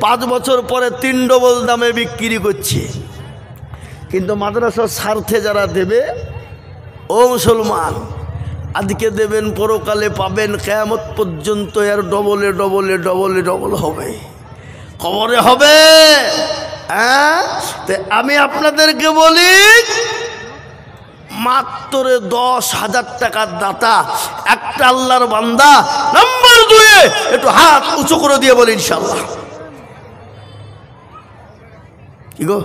5 বছর পরে 3 ডবল দামে বিক্রি করছে। কিন্তু মাদ্রাসার স্বার্থে যারা দেবে, ও মুসলমান, আজকে দেবেন পরকালে পাবেন, কিয়ামত পর্যন্ত এর ডবলে ডবলে ডবলে ডবল হবে, কবরে হবে। হ্যাঁ, আমি আপনাদেরকে বলি মাত্র 10,000 টাকার দাতা একটা আল্লাহর বান্দা। নাম্বার 2 একটু হাত উঁচু করে দিয়ে বলি ইনশাআল্লাহ। কি গো,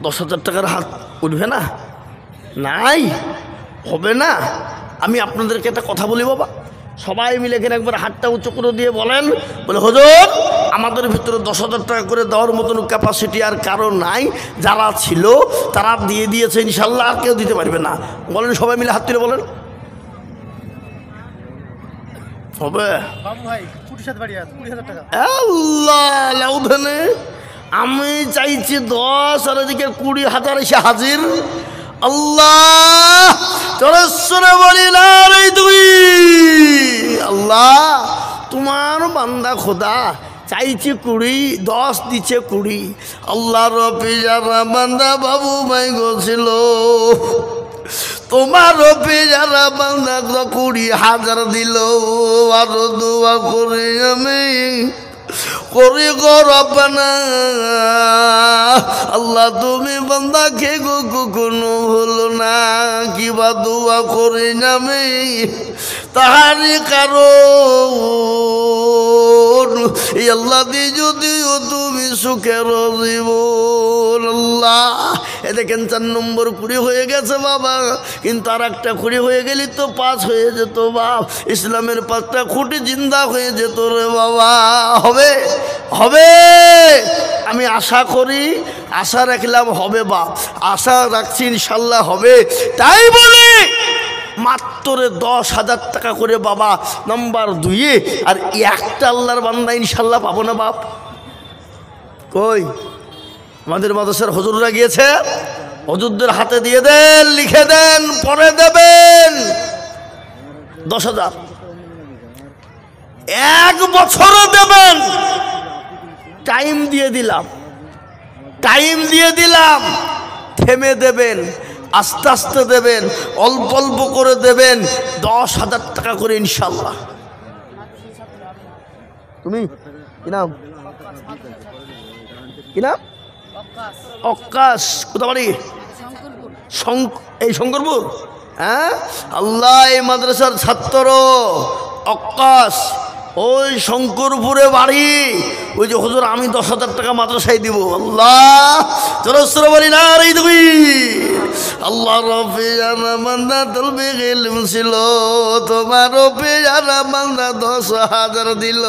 10,000 টাকার হাত উঠবে না? নাই, হবে না। আমি আপনাদেরকে একটা কথা বলি বাবা, সবাই মিলে এখানে একবার হাতটা উঁচু করে দিয়ে বলেন, বলে হুজুর আমাদের ভিতরে 10,000 টাকা করে দেওয়ার মতন ক্যাপাসিটি আর কারো নাই। যারা ছিল তারা দিয়ে দিয়েছে ইনশাল্লাহ, আর কেউ দিতে পারবে না। বলেন সবাই মিলে হাত তুলে বলেন, হবে? আল্লাহ, আমি চাইছি 10 আর এদিকে 20,000 এসে হাজির। আল্লাহ চরেশ্বরে বলি না রে তুই। আল্লাহ তোমার বান্দা খোদা চাইছি 20, 10 দিচ্ছে 20। আল্লাহ রফি যারা বান্দা বাবু ভাই গছিল, তোমার রফি যারা বান্দা 20,000 দিল। আরো দোয়া করি আমি করি গো রব্বানা, আল্লাহ তুমি বান্দাকে গো কখনো ভুলো না। কিবা দোয়া করি আমি তাহারি কারণ আল্লাহ দি যদিও তুমি সুখের জীবন। আল্লাহ এ দেখেন 4 নম্বর 20 হয়ে গেছে বাবা, কিন্তু আর একটা 20 হয়ে গেলি তো 5 হয়ে যেত বাপ। ইসলামের 5টা খুঁটি জিন্দা হয়ে যেত রে বাবা। হবে? হবে। আমি আশা করি, আশা রাখলাম হবে বাপ, আশা রাখছি ইনশাল্লাহ হবে। তাই বলি মাত্র 10,000 টাকা করে বাবা নাম্বার 2, আর একটা আল্লাহর বান্দা ইনশাল্লাহ পাবো না বাপ? কই আমাদের মাদ্রাসার হুজুররা গিয়েছে, হুজুরদের হাতে দিয়ে দেন, লিখে দেন, পরে দেবেন 10,000। 1 বছরও দেবেন। টাইম দিয়ে দিলাম, টাইম দিয়ে দিলাম, থেমে দেবেন। আস্তে আস্তে দেবেন, অল্প অল্প করে দেবেন, 10,000 টাকা করে ইনশাল্লাহ। তুমি কি নাম? কি নাম? অক্কাশ। কোথা বাড়ি? এই শঙ্করপুর। হ্যাঁ, আল্লাহ এই মাদ্রাসার ছাত্র অক্কাশ, ওই শঙ্করপুরে বাড়ি। ওই যে হুজুর আমি 10,000 টাকা মাদ্রাসায় দিব। আল্লাহ চরস্র বলি না রে তুমি। আল্লাহ রব্বে জানা বান্দা তলবে ইলম ছিল, তোমার রব্বে জানা বান্দা 10,000 দিল।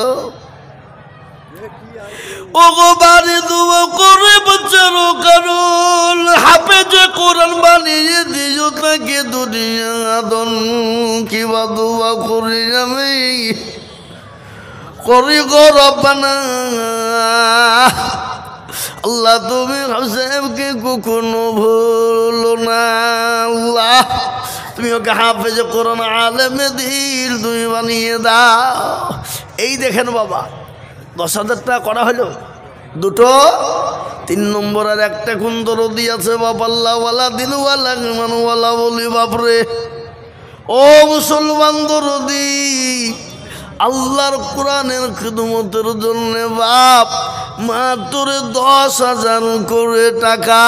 ওগো বাড়ি দুয়া করে বাচ্চারও কারণ হাফেজে কোরআন বানিয়ে দিও তাকে দুনিয়া দন। কিবা দুয়া করি আমি করি গো রব্বানা। আল্লাহ তুমি হাফেজকে কখনো ভুলো না। আল্লাহ তুমি ওকে হাফেজে কোরআন আলেমে দিল তুমি বানিয়ে দাও। এই দেখেন বাবা, 10,000 টাকা করা হলো দুটো। 3 নম্বরের একটা কোন দরদি আছে বাবাল্লাওয়ালা দিনওয়ালা ইমানওয়ালা বলি বাপরে। ও মুসলমান দরদি, আল্লাহর কোরআনের খিদমতের জন্য বাপ মাত্র 10,000 করে টাকা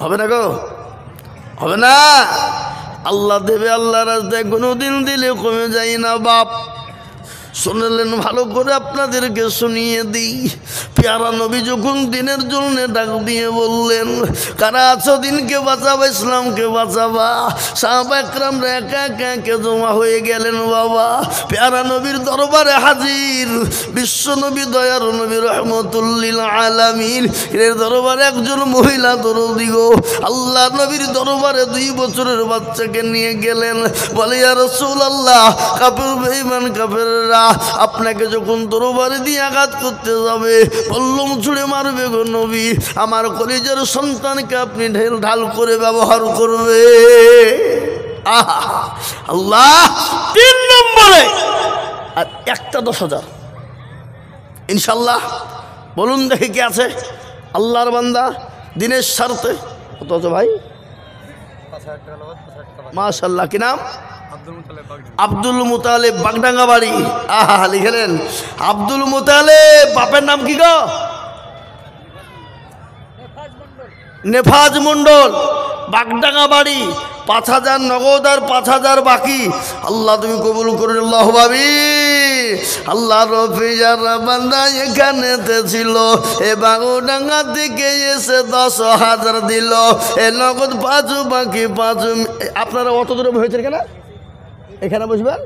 হবে না গো? হবে না? আল্লাহ দেবে, আল্লাহ রাস্তায় কোনোদিন দিলে কমে যায় না বাপ। শুনলেন ভালো করে আপনাদেরকে শুনিয়ে দিই। পেয়ারা নবী যখন দিনের জন্য ডাক দিয়ে বললেন, কারা আছো দিনকে বাঁচাবা, ইসলামকে বাঁচাবা, সাহাবা একরামরা একা একা একে জমা হয়ে গেলেন বাবা। পেয়ারা নবীর দরবারে হাজির বিশ্ব নবী, দয়ার নবী, রহমতুল্লিল আলামিন এর দরবারে একজন মহিলা দরদি গো। আল্লাহ নবীর দরবারে 2 বছরের বাচ্চাকে নিয়ে গেলেন। বলে ইয়া রাসূলুল্লাহ, কাফের বেঈমান কাফেররা আপনাকে যখন দরবারে দিয়ে আঘাত করতে যাবে, বল্লম ছুঁড়ে মারবে গো নবী, আমার কলিজার সন্তানকে আপনি ঢাল করে ব্যবহার করবে। আহা আল্লাহ। 3 নম্বরে আর একটা 10,000 ইনশাল্লাহ। বলুন দেখি কে আছে আল্লাহর বান্দা দিনের স্বার্থে? কত আছে ভাই? মাশাআল্লাহ। কি নাম? আব্দুল মুতালেব, বাগডাঙ্গা বাড়ি। আহা লিখলেন আব্দুল মুতালেব। বাপের নাম কি গো? নেফাজ মন্ডল, বাগডাঙ্গা বাড়ি। 5,000 নগদ আর 5,000 বাকি। আল্লাহ তুমি কবুল করে আল্লাহ ভাবি। আল্লাহ রফি যারা বান্দা এখানেতে ছিল, এ বাগডাঙ্গা থেকে এসে 10,000 দিল। এ নগদ 5 বাকি 5। আপনারা অত দূরে হয়েছেন কেন? এখানে বসবেন,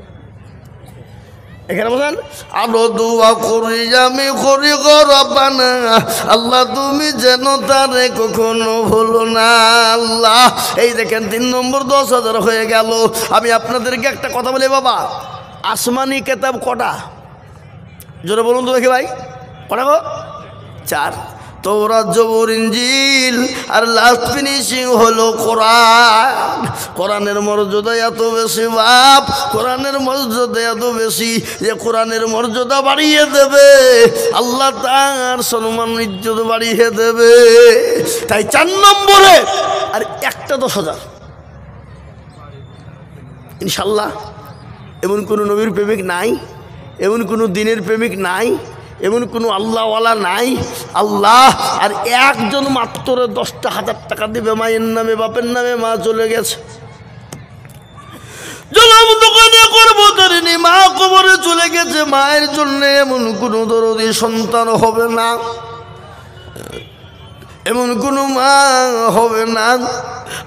এখানে বসেন। আরো দোয়া করি আমি করি গো রব্বানা, আল্লাহ তুমি যেন তারে কখনো ভুলো না আল্লাহ। এই দেখেন 3 নম্বর 10,000 হয়ে গেল। আমি আপনাদেরকে একটা কথা বলি বাবা, আসমানি কেতাব কটা? জোরে বলুন তো দেখি ভাই, কটা গো? 4। তৌরাত, জবুর, ইনজিল আর লাস্ট ফিনিশিং হলো কোরআন। কোরআনের মর্যাদা এত বেশি বাপ, কোরআনের মর্যাদা এত বেশি যে কোরআনের মর্যাদা বাড়িয়ে দেবে আল্লাহ, তার সম্মান ইজ্জত বাড়িয়ে দেবে। তাই 4 নম্বরে আর একটা 10,000 ইনশাল্লাহ। এমন কোনো নবীর প্রেমিক নাই, এমন কোনো দিনের প্রেমিক নাই, এমন কোনো আল্লাহওয়ালা নাই। আল্লাহ আর একজন মাত্র 10,000 টাকা দেবে মায়ের নামে, বাপের নামে। মা চলে গেছে, জলাম দোকানে করবো ধরিনি, মা কবরে চলে গেছে। মায়ের জন্য এমন কোনো দরদি সন্তান হবে না, এমন কোনো মা হবে না।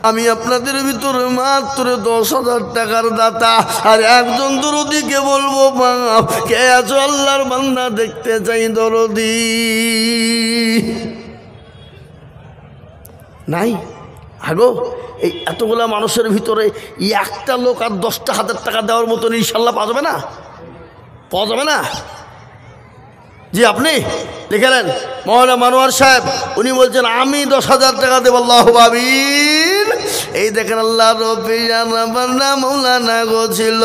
আমি আপনাদের ভিতরে মাত্র 10,000 টাকার দাতা আর একজন দরদিকে বলবো, মা কে আছো আল্লাহর বান্দা দেখতে চাই দরদি? নাই আগো। এই এতগুলা মানুষের ভিতরে একটা লোক আর 10,000 টাকা দেওয়ার মতন ইনশাল্লাহ পাওয়া যাবে না? পাওয়া যাবে না? জি আপনি লিখেলেন মৌলানা মানোয়ার সাহেব, উনি বলছেন আমি 10,000 টাকা দেব। আল্লাহু আমিন। এই দেখেন আল্লাহ রবি বান্দা মৌলানা গো ছিল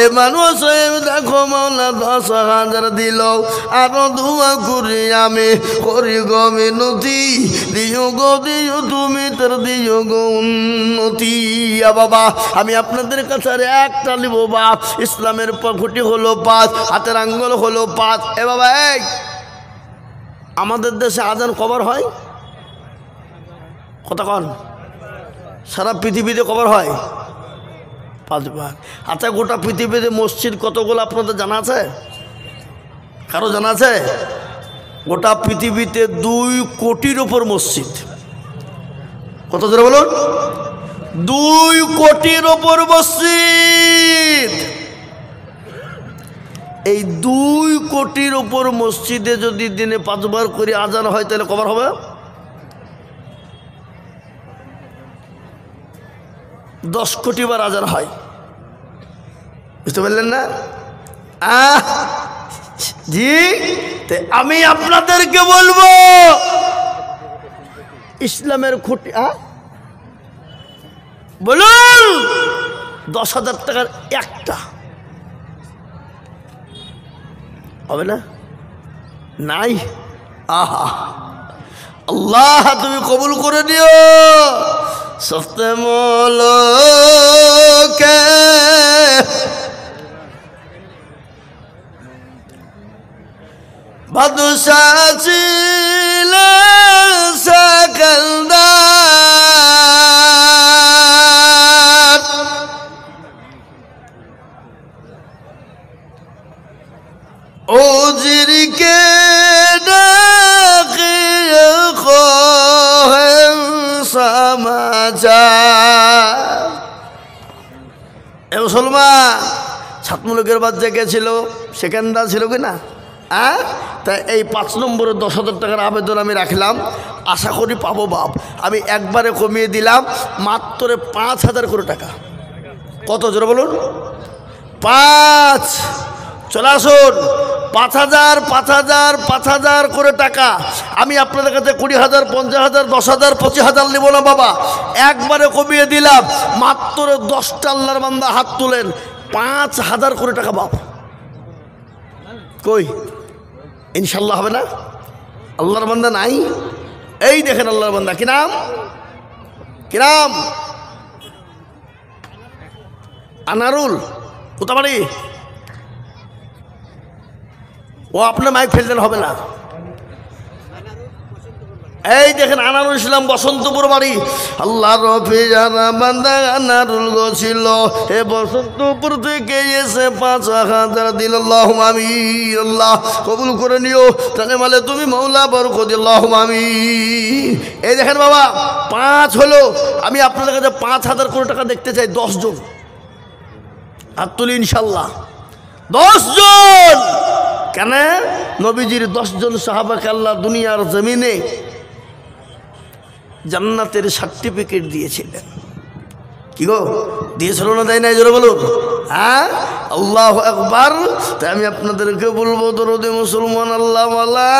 এ মানুষ দেখো মৌলা 10,000 দিল আরো দোয়া করি আমি করি গো মিনতি দিও গো দিও তুমি তোর দিও গো উন্নতি। বাবা আমি আপনাদের কাছে আর একটা নিব বাপ, ইসলামের খুঁটি হলো 5, হাতের আঙ্গুল হলো 5। এ বাবা এই আমাদের দেশে আজান কবার হয়? কথা কন, সারা পৃথিবীতে কবার হয়? 5 বার। আচ্ছা গোটা পৃথিবীতে মসজিদ কতগুলো আপনাদের জানা আছে? কারো জানা আছে? গোটা পৃথিবীতে 2 কোটির ওপর মসজিদ। কত ধরে বলুন? 2 কোটির ওপর মসজিদ। এই 2 কোটির ওপর মসজিদে যদি দিনে 5 বার করে আজান হয় তাহলে কবার হবে? 10 কোটি বার আজান হয়। বুঝতে পারলেন না? জি আমি আপনাদেরকে বলবো ইসলামের খুঁটি বলুন 10,000 টাকার একটা হবে না? নাই? আহা আল্লাহ তুমি কবুল করে দিও। সস্তে মোলকে বাদশাহ ছিলেন সকলদার, ওজিরকে ডাকিয়ে খোহেন সমাচার। এ মুসলমান ছাত্রমূলকের বাচ্চা গেছিল, সেকেন্ডার ছিল কি না? তাই এই 5 নম্বরে 10,000 টাকার আবেদন আমি রাখলাম, আশা করি পাবো বাপ। আমি একবারে কমিয়ে দিলাম মাত্র 5,000 করে টাকা। কত জোরে বলুন? 5। চলে আসুন 5,000 5,000 5,000 করে টাকা। আমি আপনাদের কাছে 20,000 50,000 10,000 25,000 নেব না বাবা, একবারে কমিয়ে দিলাম মাত্র 10টা আল্লাহর বান্দা হাত তুলেন 5,000 করে টাকা বাপ। কই ইনশাল্লাহ হবে না? আল্লাহর বান্দা নাই? এই দেখেন আল্লাহর বান্দা, কি নাম? কি নাম? আনারুল। কোথা বাড়ি? ও আপনার মাইক ফেলতেন হবে না। এই দেখেন আনারুল ইসলাম, বসন্তপুর বাড়ি। আল্লাহ রফি জানা বান্দা আনারুল গছিল এ বসন্তপুর থেকে এসে 5,000 দিল। আল্লাহুম্মা আমিন। আল্লাহ কবুল করে নিও। তাহলে মানে তুমি মৌলা বরকত। আল্লাহুম্মা আমিন। এই দেখেন বাবা 5 হলো। আমি আপনাদের কাছে 5,000 করে টাকা দেখতে চাই। 10 জন হাত তুলি ইনশাল্লাহ। 10 জন। কেন? নবীজির 10 জন সাহাবাকে আল্লাহ দুনিয়ার জমিনে জান্নাতের সার্টিফিকেট দিয়েছিলেন। কি গো দিয়েছিল না? তাই নাই? জোরে বলুন। হ্যাঁ আল্লাহু আকবার। তাই আমি আপনাদেরকে বলবো দরদে মুসলমান আল্লাহ ওয়ালা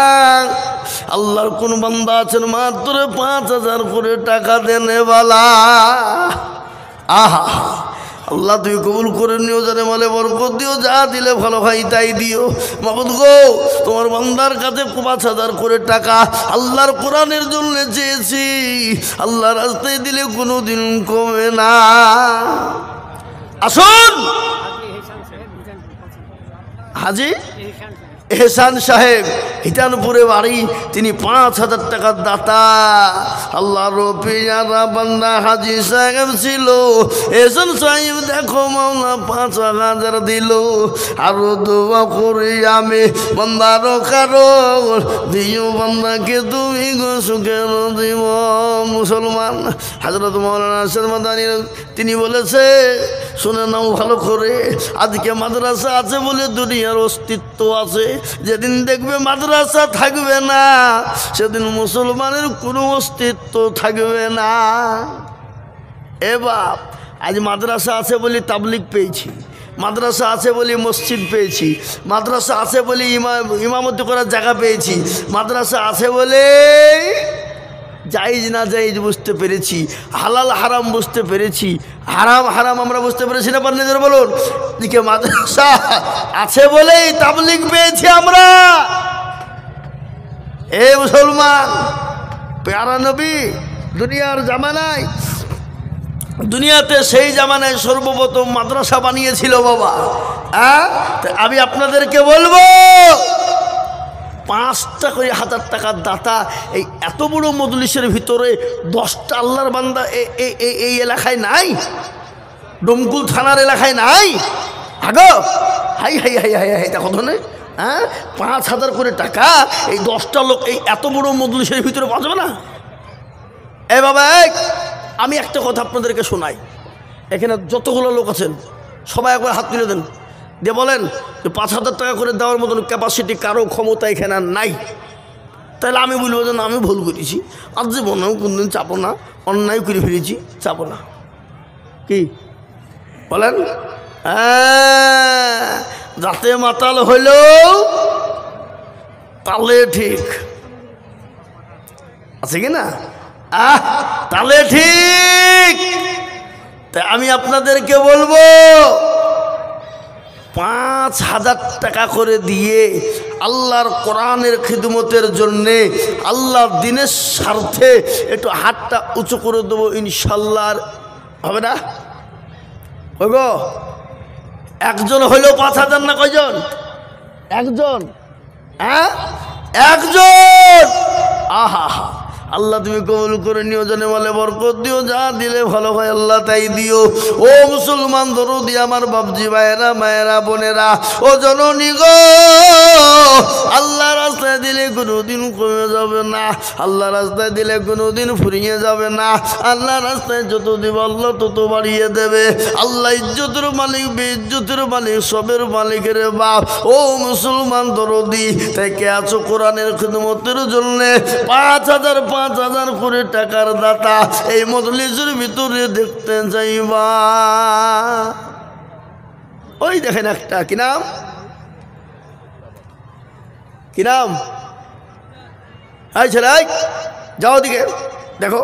আল্লাহর কোন বান্দা আছেন মাত্র 5,000 করে টাকা দেন বালা? আহা আল্লাহ তুই কবুল করে নিও, জানে মালে বরকত দিও, যা দিলে ভালো হয় তাই দিও। মাবুদ গো তোমার বান্দার কাছে 5,000 করে টাকা আল্লাহর কোরআনের জন্য চেয়েছি, আল্লাহর রাস্তায় দিলে কোনোদিন কমে না। আসুন হাজি এহসান সাহেব হিটানপুরে বাড়ি, তিনি 5,000 টাকার দাতা। আল্লাহ রফিয়ারা বান্দা হাজি সাহেব ছিল। এহসান সাহেব দেখো মাওলা 5,000 দিল। আরো দোয়া করি আমি বান্দার কারো দিও, বান্দাকে তুমি গো সুখের দিব। মুসলমান হযরত মাওলানা আশরাফ মাদানী তিনি বলেছে, শুনে নাও ভালো করে, আজকে মাদ্রাসা আছে বলে দুনিয়ার অস্তিত্ব আছে। যেদিন দেখবে মাদ্রাসা থাকবে না সেদিন মুসলমানের কোনো অস্তিত্ব থাকবে না। এ বাপ আজ মাদ্রাসা আছে বলে তাবলিগ পেয়েছি, মাদ্রাসা আছে বলে মসজিদ পেয়েছি, মাদ্রাসা আছে বলে ইমামতি করার জায়গা পেয়েছি, মাদ্রাসা আছে বলে জায়েজ না জায়েজ বুঝতে পেরেছি, হালাল হারাম বুঝতে পেরেছি, হারাম হারাম আমরা বুঝতে পেরেছি না পান্নিদের বলুন। দিকে মাদ্রাসা আছে বলেই তাবলীগ পেয়েছি আমরা। এ মুসলমান, প্যারা নবী দুনিয়ার জামানায়, দুনিয়াতে সেই জামানায় সর্বপ্রথম মাদ্রাসা বানিয়েছিল বাবা। আমি আপনাদেরকে বলবো 5টা করে 1000 টাকার দাতা এই এত বড় মজলিসের ভিতরে 10টা আল্লাহর বান্দা এই এলাকায় নাই, ডোমকুল থানার এলাকায় নাই। আগো high high high high high দেখো তো, 5,000 করে টাকা এই 10টা লোক এই এত বড় মজলিসের ভিতরে বাঁচবে না? এ বাবা, আমি একটা কথা আপনাদেরকে শোনাই। এখানে যতগুলো লোক আছেন সবাই একবার হাত তুলে দেন, দিয়ে বলেন যে 5,000 টাকা করে দেওয়ার মতন ক্যাপাসিটি কারো ক্ষমতা এখানে আর নাই। তাহলে আমি বলবো যে না, আমি ভুল করেছি, আর জীবনেও কোনদিন চাপো না, অন্যায় করে ফেলেছি, চাপো না। কি বলেন? যাতে মাতাল হইলেও তালে ঠিক আছে কি না? তাহলে ঠিক। তাই আমি আপনাদেরকে বলবো 5,000 টাকা করে দিয়ে আল্লাহর কোরআনের খিদমতের জন্যে, আল্লাহর দিনের স্বার্থে একটু হাতটা উঁচু করে দেবো ইনশাল্লাহ। হবে না? ওই গো, একজন হইলেও 5,000 না? কয়জন? একজন। একজন। আহা হা, আল্লাহ তুমি কবুল করে নিও, জানে বলে বরকত দিও, যা দিলে ভালো হয় আল্লাহ তাই দিও। ও মুসলমান দরদি আমার বাপজি ভাইয়েরা, মায়েরা, বোনেরা, ও জননী গো, আল্লাহ রাস্তায় দিলে কোনোদিন কমে যাবে না, আল্লাহ রাস্তায় দিলে কোনোদিন ফুরিয়ে যাবে না। আল্লাহ রাস্তায় যত দিব আল্লাহ তত বাড়িয়ে দেবে। আল্লাহ ইজ্জতের মালিক, বেইজ্জতের মালিক, সবের মালিকের বাপ। ও মুসলমান দরদি, তাই কে আছো কোরআনের খিদমতের জন্যে 5,000 করে টাকার দাতা এই মজলিসের ভিতরে দেখতে যাইবা? ওই দেখেন একটা, কি নাম, কি নাম? এই ছেলে, যাও দিকে দেখো,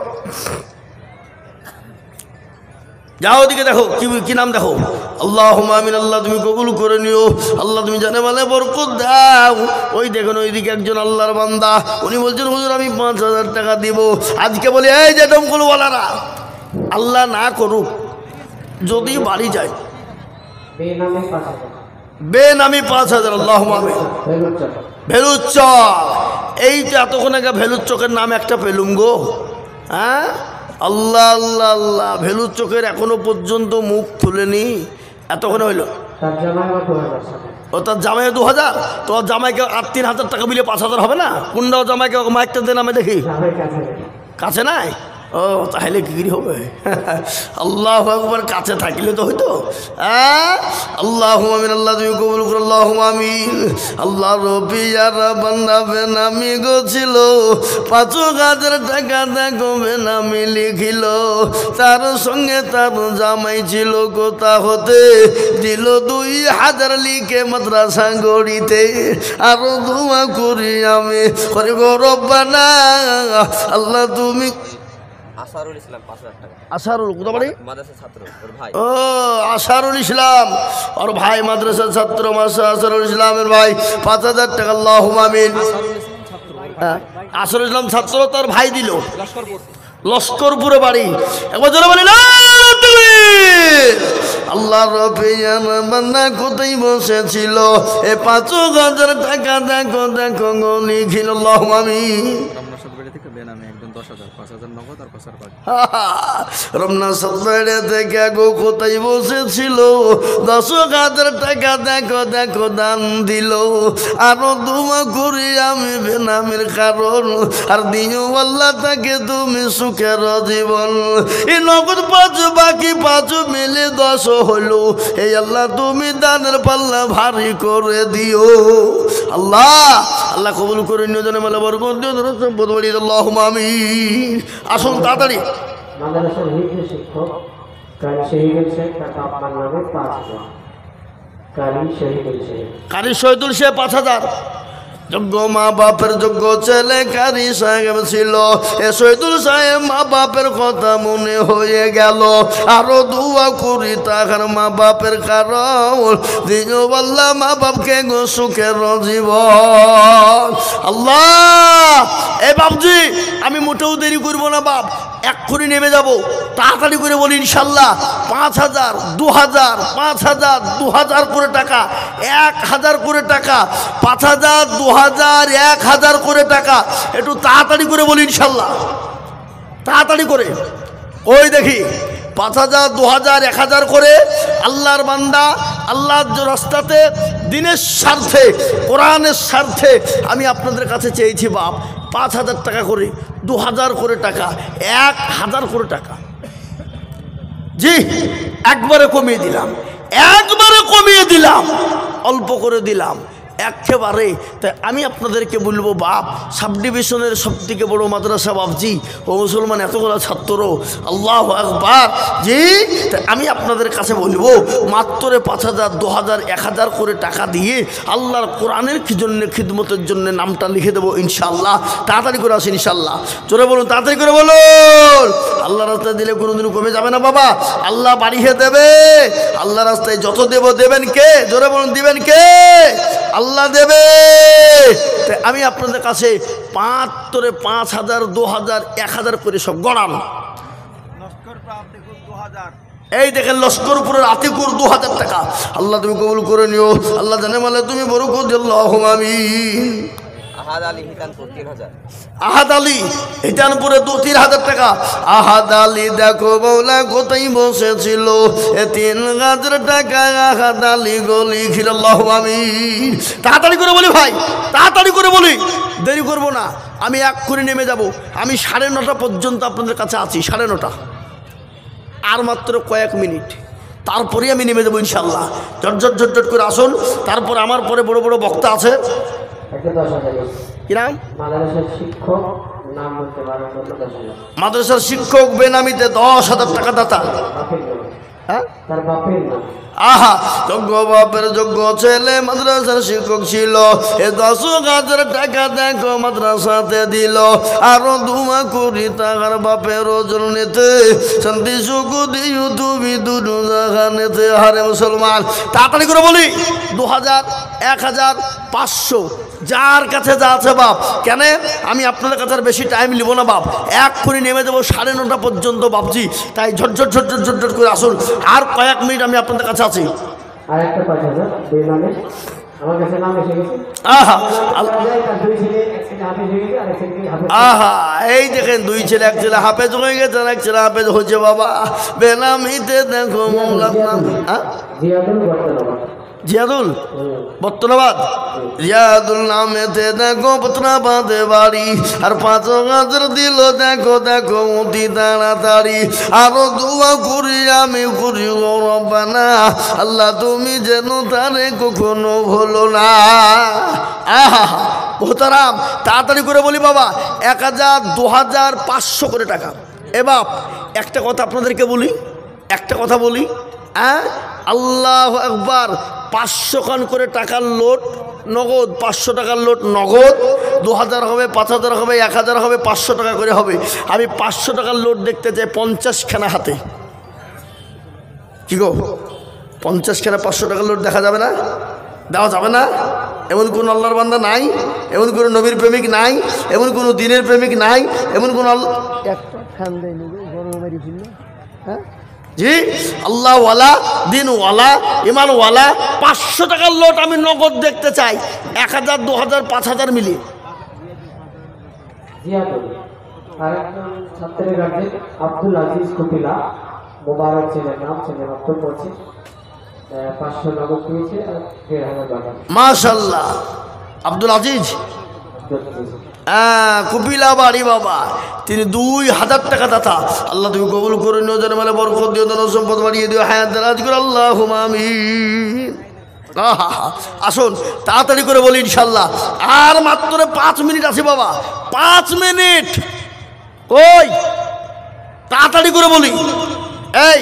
যাও দিকে দেখো, কি নাম দেখো। আল্লাহুম্মা আমিন। আল্লাহ তুমি কবুল করে নিও, আল্লাহ তুমি জানে মানে বরকত দাও। ওই দেখুন ওইদিকে একজন আল্লাহর বান্দা, উনি বলছেন হুজুর আমি 5,000 টাকা দিব। আজকে বলি এই যে ডমকুলওয়ালারা, আল্লাহ না করুক যদি বাড়ি যায় বেনামি 5,000, আল্লাহুম্মা আমিন। ভেলুর চক, এই তো এতক্ষণ আগে ভেলুর চকের নাম একটা পেলুম গো। আল্লাহ আল্লাহ আল্লাহ, ভেলুর চোখের এখনো পর্যন্ত মুখ খুলেনি। এতক্ষণ হইল ও তার জামাই 2,000, তোর জামাইকে 3,000 টাকা মিলিয়ে 5,000 হবে না? কোনটাও জামাইকে মাইকটা দেন আমি দেখি, কাছে নাই? ও তাহলে কি হবে? আল্লাহু আকবার, কাছে থাকলে তো হইতো। আল্লাহুম্মা আমিন। আল্লাহ তুমি কবুল করো, আল্লাহুম্মা আমিন। আল্লাহ রবি যারা বান্দা বেনামি গছিল 5,000 টাকা দেখো বেনামি লিখিল, তার সঙ্গে তার জামাই ছিল কোথা হতে দিল 2,000 লিখে মাদ্রাসা গড়িতে। আরো দোয়া করি আমি, করে গো রব্বানা, আল্লাহ তুমি আসারুল ইসলাম 5,000 টাকা। আসারুল কোথা বাড়ি? মাদ্রাসা ছাত্র, ওর ভাই। ও আসারুল ইসলাম, ওর ভাই মাদ্রাসার ছাত্র, মাসা আসারুল ইসলামের ভাই 5,000 টাকা। আল্লাহুম্মা আমিন। আসারুল ইসলাম ছাত্র, তার ভাই দিল লস্করপুরে বাড়ি। একবার জোরে বলি না তুমি। আল্লাহ রবিয়ান বান্দা কোথায় বসেছিল এ 5,000 টাকা দেখো দেখো গো লিখিল। আল্লাহুম্মা আমিন। রমনা সতবেড়ে থেকে গো কোথায় বসেছিল 10,000 টাকা দেখো দেখো দান দিল। আরো দোয়া করি আমি বেনামের কারণ, আর দিও আল্লাহ তাকে তুমি সুখের জীবন। এই নগদ 5 বাকি 5 মিলে 10 হলো। এই আল্লাহ তুমি দানের পাল্লা ভারী করে দিও। আল্লাহ আল্লাহ কবুল করে নিও, জানে মালা বরকত দিও, ধরো সম্পদ বাড়িয়ে। আল্লাহুম্মা আমিন। আসুন তাড়াতাড়ি। মাদ্রাসার হিফজ শিক্ষক কারি শহীদুল শেখ, টাকা আপনার নামে 5,000। কারি শহীদুল শেখ, কারি শহীদুল শেখ 5,000। যোগ্য মা বাপের যোগ্য ছেলে কারি সাহেব ছিল। এ শহীদুল সাহেব মা বাপের কথা মনে হয়ে গেল, আরো দোয়া করি তাহার মা বাপের কারণ দিও আল্লাহ মা বাপকে গো সুখের জীবন। আল্লাহ এ বাপজি আমি মোটেও দেরি করবো না বাপ, এক্ষুনি নেমে যাব, তাড়াতাড়ি করে বলি ইনশাল্লাহ 5,000 2,000 5,000 2,000 করে টাকা, 1,000 করে টাকা, 5,000 2,000 1,000 করে টাকা, একটু তাড়াতাড়ি করে বলি ইনশাল্লাহ, তাড়াতাড়ি করে। ওই দেখি 5,000 2,000 1,000 করে আল্লাহর বান্দা আল্লাহর রাস্তাতে দিনের স্বার্থে কোরআনের স্বার্থে আমি আপনাদের কাছে চেয়েছি বাপ 5,000 টাকা করে, 2,000 করে টাকা, 1,000 করে টাকা। জি একবারে কমিয়ে দিলাম, একবারে কমিয়ে দিলাম, অল্প করে দিলাম একেবারে। তাই আমি আপনাদেরকে বলবো বাপ, সাব ডিভিশনের সবথেকে বড় মাদ্রাসা বাপজি ও মুসলমান এতগুলো ছাত্র, আল্লাহু আকবার। জি তাই আমি আপনাদের কাছে বলবো মাত্র 5,000 2,000 1,000 করে টাকা দিয়ে আল্লাহর কোরআনের কি জন্য খিদমতের জন্য নামটা লিখে দেবো ইনশাআল্লাহ। তাড়াতাড়ি করে আসেন ইনশাআল্লাহ, জোরে বলুন, তাড়াতাড়ি করে বলুন। আল্লাহ রাস্তায় দিলে কোনোদিন কমে যাবে না বাবা, আল্লাহ বাড়িয়ে দেবে। আল্লাহ রাস্তায় যত দেব দেবেন কে? জোরে বলুন, দিবেন কে? আল্লাহ দেবে। তাই আমি আপনাদের কাছে 5,000 2,000 1,000 করে সব গড়ান। এই দেখেন লস্করপুরের আতিকুর 2,000 টাকা। আল্লাহ তুমি কবুল করে নিও, আল্লাহ জানে মালে তুমি বরকত দিও, আল্লাহুম্মা আমিন। আহাদ আলী হিতানপুর 3,000। আহাদ আলী হিতানপুরে 3,000 টাকা। আহাদ আলী দেখো মৌলা কোথায় বসেছিল, এ 3,000 টাকা আহাদ আলী গলি খিল, আল্লাহুম্মা আমিন। তাড়াতাড়ি করে বলি ভাই, তাড়াতাড়ি করে বলি, দেরি করবো না। আমি এক্ষুনি নেমে যাব, আমি 9:30 পর্যন্ত আপনাদের কাছে আছি, 9:30, আর মাত্র কয়েক মিনিট, তারপরেই আমি নেমে যাবো ইনশাল্লাহ। ঝটঝট ঝটঝট করে আসুন, তারপর আমার পরে বড় বড় বক্তা আছে। কি নাম? মাদ্রাসার শিক্ষক, নাম বলতে পারেন 10,000। মাদ্রাসার শিক্ষক বেনামিতে 10,000 টাকা দাতা। হ্যাঁ তার বাপের নাম। আহা যোগ্য বাপের যোগ্য ছেলে মাদ্রাসার শিক্ষক ছিল, এ 10,000 টাকা দেখো মাদ্রাসাতে দিল, আরো দুমা করি তাহার বাপের জন্যতে শান্তি সুখ দিও তুমি দুটো জাহানেতে। হারে মুসলমান তাড়াতাড়ি করে বলি 2,000 1,000 500 যার কাছে যা আছে বাপ। কেন আমি আপনাদের কাছে আর বেশি টাইম নিব না বাপ, এক্ষুনি নেমে দেবো 9:30 পর্যন্ত বাপজি। তাই ঝটঝট ঝটঝট ঝটঝট করে আসুন, আর কয়েক মিনিট আমি আপনাদের কাছে আছি। আর একটা 5,000 বেনামে আমার কাছে নাম এসে গেছে। আহা তার 2 ছেলে, এক ছেলে হাফেজ হয়ে গেছে, আর এক ছেলে হাফেজ। আহা এই দেখেন 2 ছেলে, এক ছেলে হাফেজ হয়ে গেছে, আর এক ছেলে হাফেজ হচ্ছে বাবা বেনামিতে দেখো মৌলার নাম। জিয়াদুল বর্তমান। জিয়াদুল বর্তনাবাদ, জিয়াদুল নামেতে দেখো বর্তনাবাদে বাড়ি, আর 5,000 দিল দেখো দেখো অতি তাড়াতাড়ি। আরো দোয়া করি আমি করি ও রব্বানা, আল্লাহ তুমি যেন তারে কখনো ভুলো না। আহা মোহতারাম তাড়াতাড়ি করে বলি বাবা 1,000 2,000 500 করে টাকা। এ বাপ একটা কথা আপনাদেরকে বলি, একটা কথা বলি, হ্যাঁ আল্লাহু আকবার, 500 খান করে টাকার লোট নগদ, 500 টাকার লোট নগদ, 2,000 হবে 5,000 হবে 1,000 হবে 500 টাকা করে হবে। আমি 500 টাকার লোট দেখতে চাই 50 খানা হাতে। কি গো 50 খানা 500 টাকার লোট দেখা যাবে না? দেওয়া যাবে না? এমন কোনো আল্লাহর বান্দা নাই, এমন কোনো নবীর প্রেমিক নাই, এমন কোনো দিনের প্রেমিক নাই, এমন কোনো একটা খান দেয় হ্যাঁ জি আল্লাহওয়ালা দিনওয়ালা ইমানওয়ালা 500 টাকার লোট আমি নগদ দেখতে চাই, 1,000 2,000 5,000 মিলিয়ে। আর একজন ছাত্রের গার্জেন আব্দুল আজিজ কুপিলা, মোবারক ছেলের নাম, ছেলে মাত্র পড়ছে, 500 নগদ পেয়েছে আর 1,500 টাকা। মাশাআল্লাহ আব্দুল আজিজ কুপিলা বাড়ি বাবা, তিনি 2,000 টাকা দাতা। আল্লাহ তুমি কবুল করে নিও, যেন মানে বরকত দিও, যেন সম্পদ বাড়িয়ে দিও, হায়াত দারাজ করে, আল্লাহুম্মা আমিন। আসুন তাড়াতাড়ি করে বলি ইনশাল্লাহ, আর মাত্র 5 মিনিট আছে বাবা, 5 মিনিট। কই তাড়াতাড়ি করে বলি, এই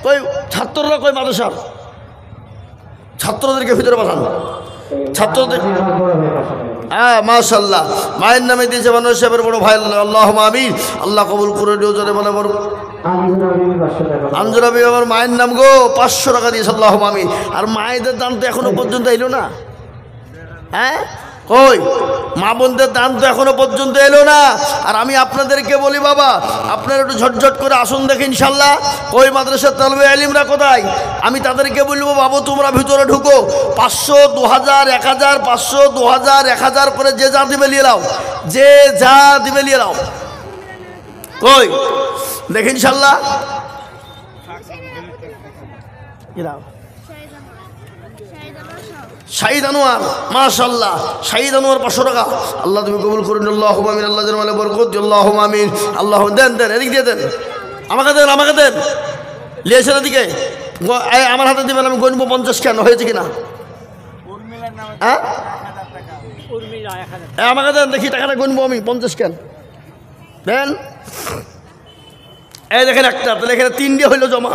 কই ছাত্ররা কই মাদ্রাসার ছাত্রদেরকে ভিতরে পাঠান, ছাত্রদের হ্যাঁ মাশাআল্লাহ, মায়ের নামে দিয়েছে মানুষ সাহেবের বড় ভাই, আল্লাহুম্মা আমিন। আল্লাহ কবুল করে দিও জোরে বলে বড়। আঞ্জুরা বিবি আমার মায়ের নাম গো, 500 টাকা দিয়েছে, আল্লাহুম্মা আমিন। আর মায়েদের দান তো এখনো পর্যন্ত এলো না। হ্যাঁ কই মা বোনদের দান তো এখনো পর্যন্ত এলো না। আর আমি আপনাদেরকে বলি বাবা, আপনারা একটু ঝটঝট করে আসুন দেখি ইনশাল্লাহ। কই মাদ্রাসার তালবে আলিমরা কোথায়? আমি তাদেরকে বলবো বাবু তোমরা ভিতরে ঢুকো, 500 2000 1000 500 2000 1000 করে যে যা দিবে নিয়ে নাও, যে যা দিবে নিয়ে নাও। কই দেখি ইনশাল্লাহ। শাহিদ আনোয়ার মাশাআল্লাহ, শাহিদ আনোয়ার 500 টাকা। আল্লাহ তুমি কবুল করুন, আল্লাহুম্মা আমিন। আল্লাহ যেন বলে বরকত দিও, আল্লাহুম্মা আমিন। আল্লাহ দেন দেন, এদিক দিয়ে দেন, আমাকে দেন, আমাকে দেন, লিয়েছেন এদিকে আমার হাতে দিবেন, আমি গণবো 50 কেন হয়েছে কিনা। হ্যাঁ আমাকে দেন দেখি, টাকাটা গণবো আমি 50 কেন দেন। এই দেখেন একটা, তাহলে এখানে 3টে হইলো জমা,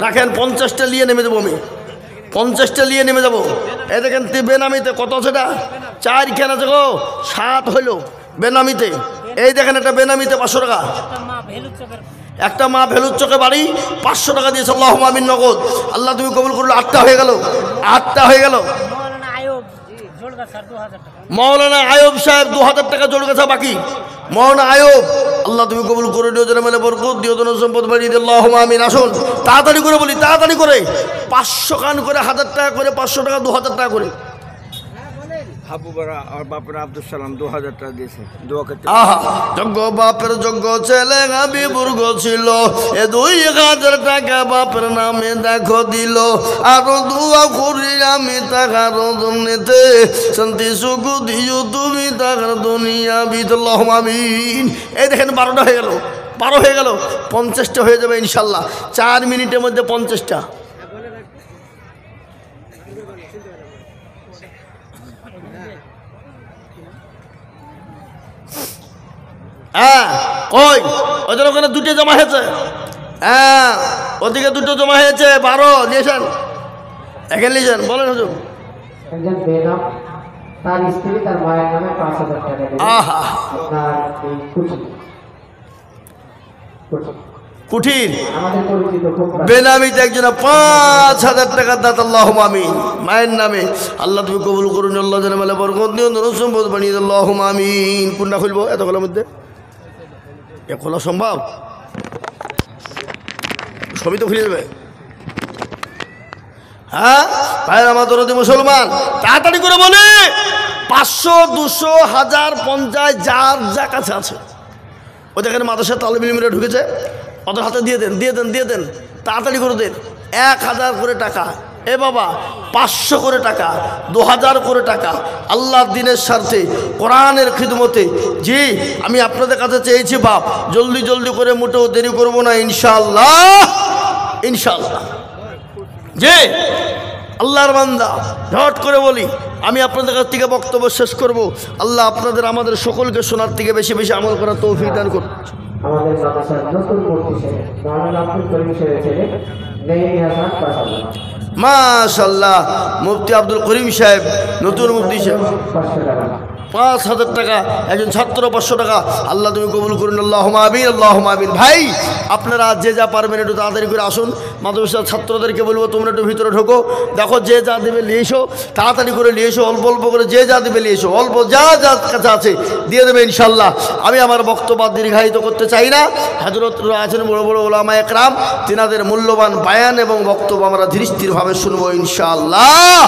রাখেন 50টা নিয়ে নেমে যাবো আমি, 50টা নিয়ে নেমে যাবো। এই দেখেন বেনামিতে কত আছে, এটা 4 কেন আছে গো, 7 হইলো বেনামিতে। এই দেখেন একটা বেনামিতে 500 টাকা, একটা মা ভেলুর চোখে বাড়ি 500 টাকা দিয়েছে, আল্লাহুম্মা আমিন নগদ। আল্লাহ তুমি কবুল করলো, 8টা হয়ে গেল, 8টা হয়ে গেল। মৌলানা আয়ুব সাহেব 2000 টাকা জোর গেছে বাকি। মৌলানা আয়ুব আল্লাহ তুমি কবুল করে দিও, যেন মেলে বরকত দিও, যেন সম্পদ বাড়িয়ে দিও, আল্লাহুম্মা আমিন। আসুন তাড়াতাড়ি করে বলি, তাড়াতাড়ি করে 500 কান করে 1000 টাকা করে, 500 টাকা 2000 টাকা করে। হাবু বড়া আর বাপের আব্দুল সালাম 2000 টাকা দিয়েছে দোয়া করতে। আহা যোগ্য বাপের যোগ্য ছেলে হাবিবুর্গ ছিল, এ 2000 টাকা বাপের নামে দেখো দিল। আরো দোয়া করি আমি তাহার জন্যতে, শান্তি সুখ দিও তুমি তাহার দুনিয়া বিত, আল্লাহুম্মা আমিন। এই দেখেন 12টা হয়ে গেল, 12 হয়ে গেল, 50টা হয়ে যাবে ইনশাল্লাহ 4 মিনিটের মধ্যে 50টা। হ্যাঁ কই ওদের ওখানে 2টে জমা হয়েছে, হ্যাঁ ওদিকে 2টো জমা হয়েছে, 12 নিয়েছেন, এখানে নিয়েছেন, বলেন হুজুর। একজন বেনাম, তার স্ত্রী তার মায়ের নামে 5000 টাকা দিয়েছে। আহা আপনার এই কুঠির আমাদের পরিচিত খুব বেনামিতে একজন 5000 টাকা দাতা, আল্লাহুম্মা আমিন। মায়ের নামে আল্লাহ তুমি কবুল করুন, আল্লাহ যেন বলে বরকত দিও, নরম সম্পদ বানিয়ে দিও, আল্লাহুম্মা আমিন। কোনটা খুলবো এতগুলোর মধ্যে? এ খোলা সম্ভব? সবই তো খুলে যাবে। হ্যাঁ ভাইয়ের আমার দরদি মুসলমান, তাড়াতাড়ি করে বলে 500 200 1000 50 যার যা কাছে আছে। ও দেখেন মাদ্রাসার তালিম ইলমিরা ঢুকেছে, ওদের হাতে দিয়ে দেন, দিয়ে দেন, দিয়ে দেন, তাড়াতাড়ি করে দেন। 1000 করে টাকা, এ বাবা 500 করে টাকা, 2000 করে টাকা, আল্লাহর দিনের স্বার্থে, কোরআনের খিদমতে। জি আমি আপনাদের কাছে চেয়েছি বাপ, জলদি জলদি করে মোটেও দেরি করব না ইনশাআল্লাহ, ইনশাআল্লাহ। জি আল্লাহর বান্দা ঝট করে বলি, আমি আপনাদের কাছ থেকে বক্তব্য শেষ করব। আল্লাহ আপনাদের আমাদের সকলকে শোনার থেকে বেশি বেশি আমল করার তৌফিক দান করুন। আমাদের মাদ্রাসার নতুন মুফতি ছিলেন মাওলানা আব্দুল করিম সাহেব ছিলেন নেই হাসান পাশাল্লাহ, মাশাআল্লাহ। মুফতি আব্দুল করিম সাহেব নতুন মুফতি সাহেব 500 টাকা। 5000 টাকা, একজন ছাত্র 500 টাকা। আল্লাহ তুমি কবুল করুন, আল্লাহুম্মা আমিন, আল্লাহুম্মা আমিন। ভাই আপনারা যে যা পারবেন একটু তাড়াতাড়ি করে আসুন। মাদ্রাসার ছাত্রদেরকে বলবো তোমরা একটু ভিতরে ঢোকো, দেখো যে যা দেবে নিয়ে এসো, তাড়াতাড়ি করে নিয়ে এসো, অল্প অল্প করে যে যা দেবে নিয়ে এসো, অল্প যা যা কাছে আছে দিয়ে দেবে ইনশাল্লাহ। আমি আমার বক্তব্য দীর্ঘায়িত করতে চাই না। হযরতরা আছেন বড় বড় ওলামা একরাম, তিনাদের মূল্যবান বায়ান এবং বক্তব্য আমরা ধীর স্থিরভাবে শুনবো ইনশাআল্লাহ,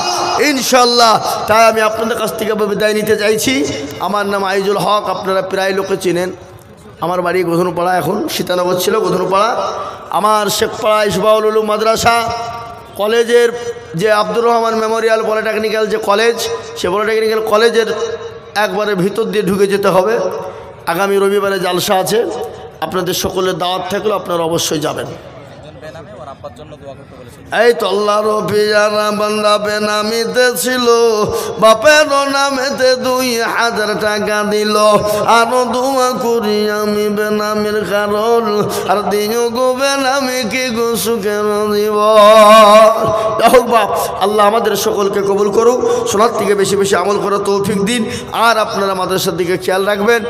ইনশাআল্লাহ। তাই আমি আপনাদের কাছ থেকে বিদায় নিতে চাইছি। আমার নাম আইজুল হক, আপনারা প্রায় লোকে চেনেন। আমার বাড়ি গোধনপাড়া, এখন সীতানগর ছিল গোধনপাড়া। আমার শেখপাড়া ইসবাউল উলুম মাদ্রাসা কলেজের যে আব্দুর রহমান মেমোরিয়াল পলিটেকনিক্যাল যে কলেজ, সে পলিটেকনিক্যাল কলেজের একবারে ভিতর দিয়ে ঢুকে যেতে হবে। আগামী রবিবারে জালসা আছে, আপনাদের সকলের দাওয়াত থাকলে আপনারা অবশ্যই যাবেন। এই তো আল্লাহর পিয়ারা বান্দা বেনামিতে ছিল, বাপের নামেতে 2000 টাকা দিল। আরো দোয়া করি আমি বেনামির কারণ, আর দিও গো বেনামি কি গো সুখের জীবন। হোক বাপ, আল্লাহ আমাদের সকলকে কবুল করুক, শোনার থেকে বেশি বেশি আমল করার তৌফিক দিন। আর আপনারা মাদ্রাসার দিকে খেয়াল রাখবেন।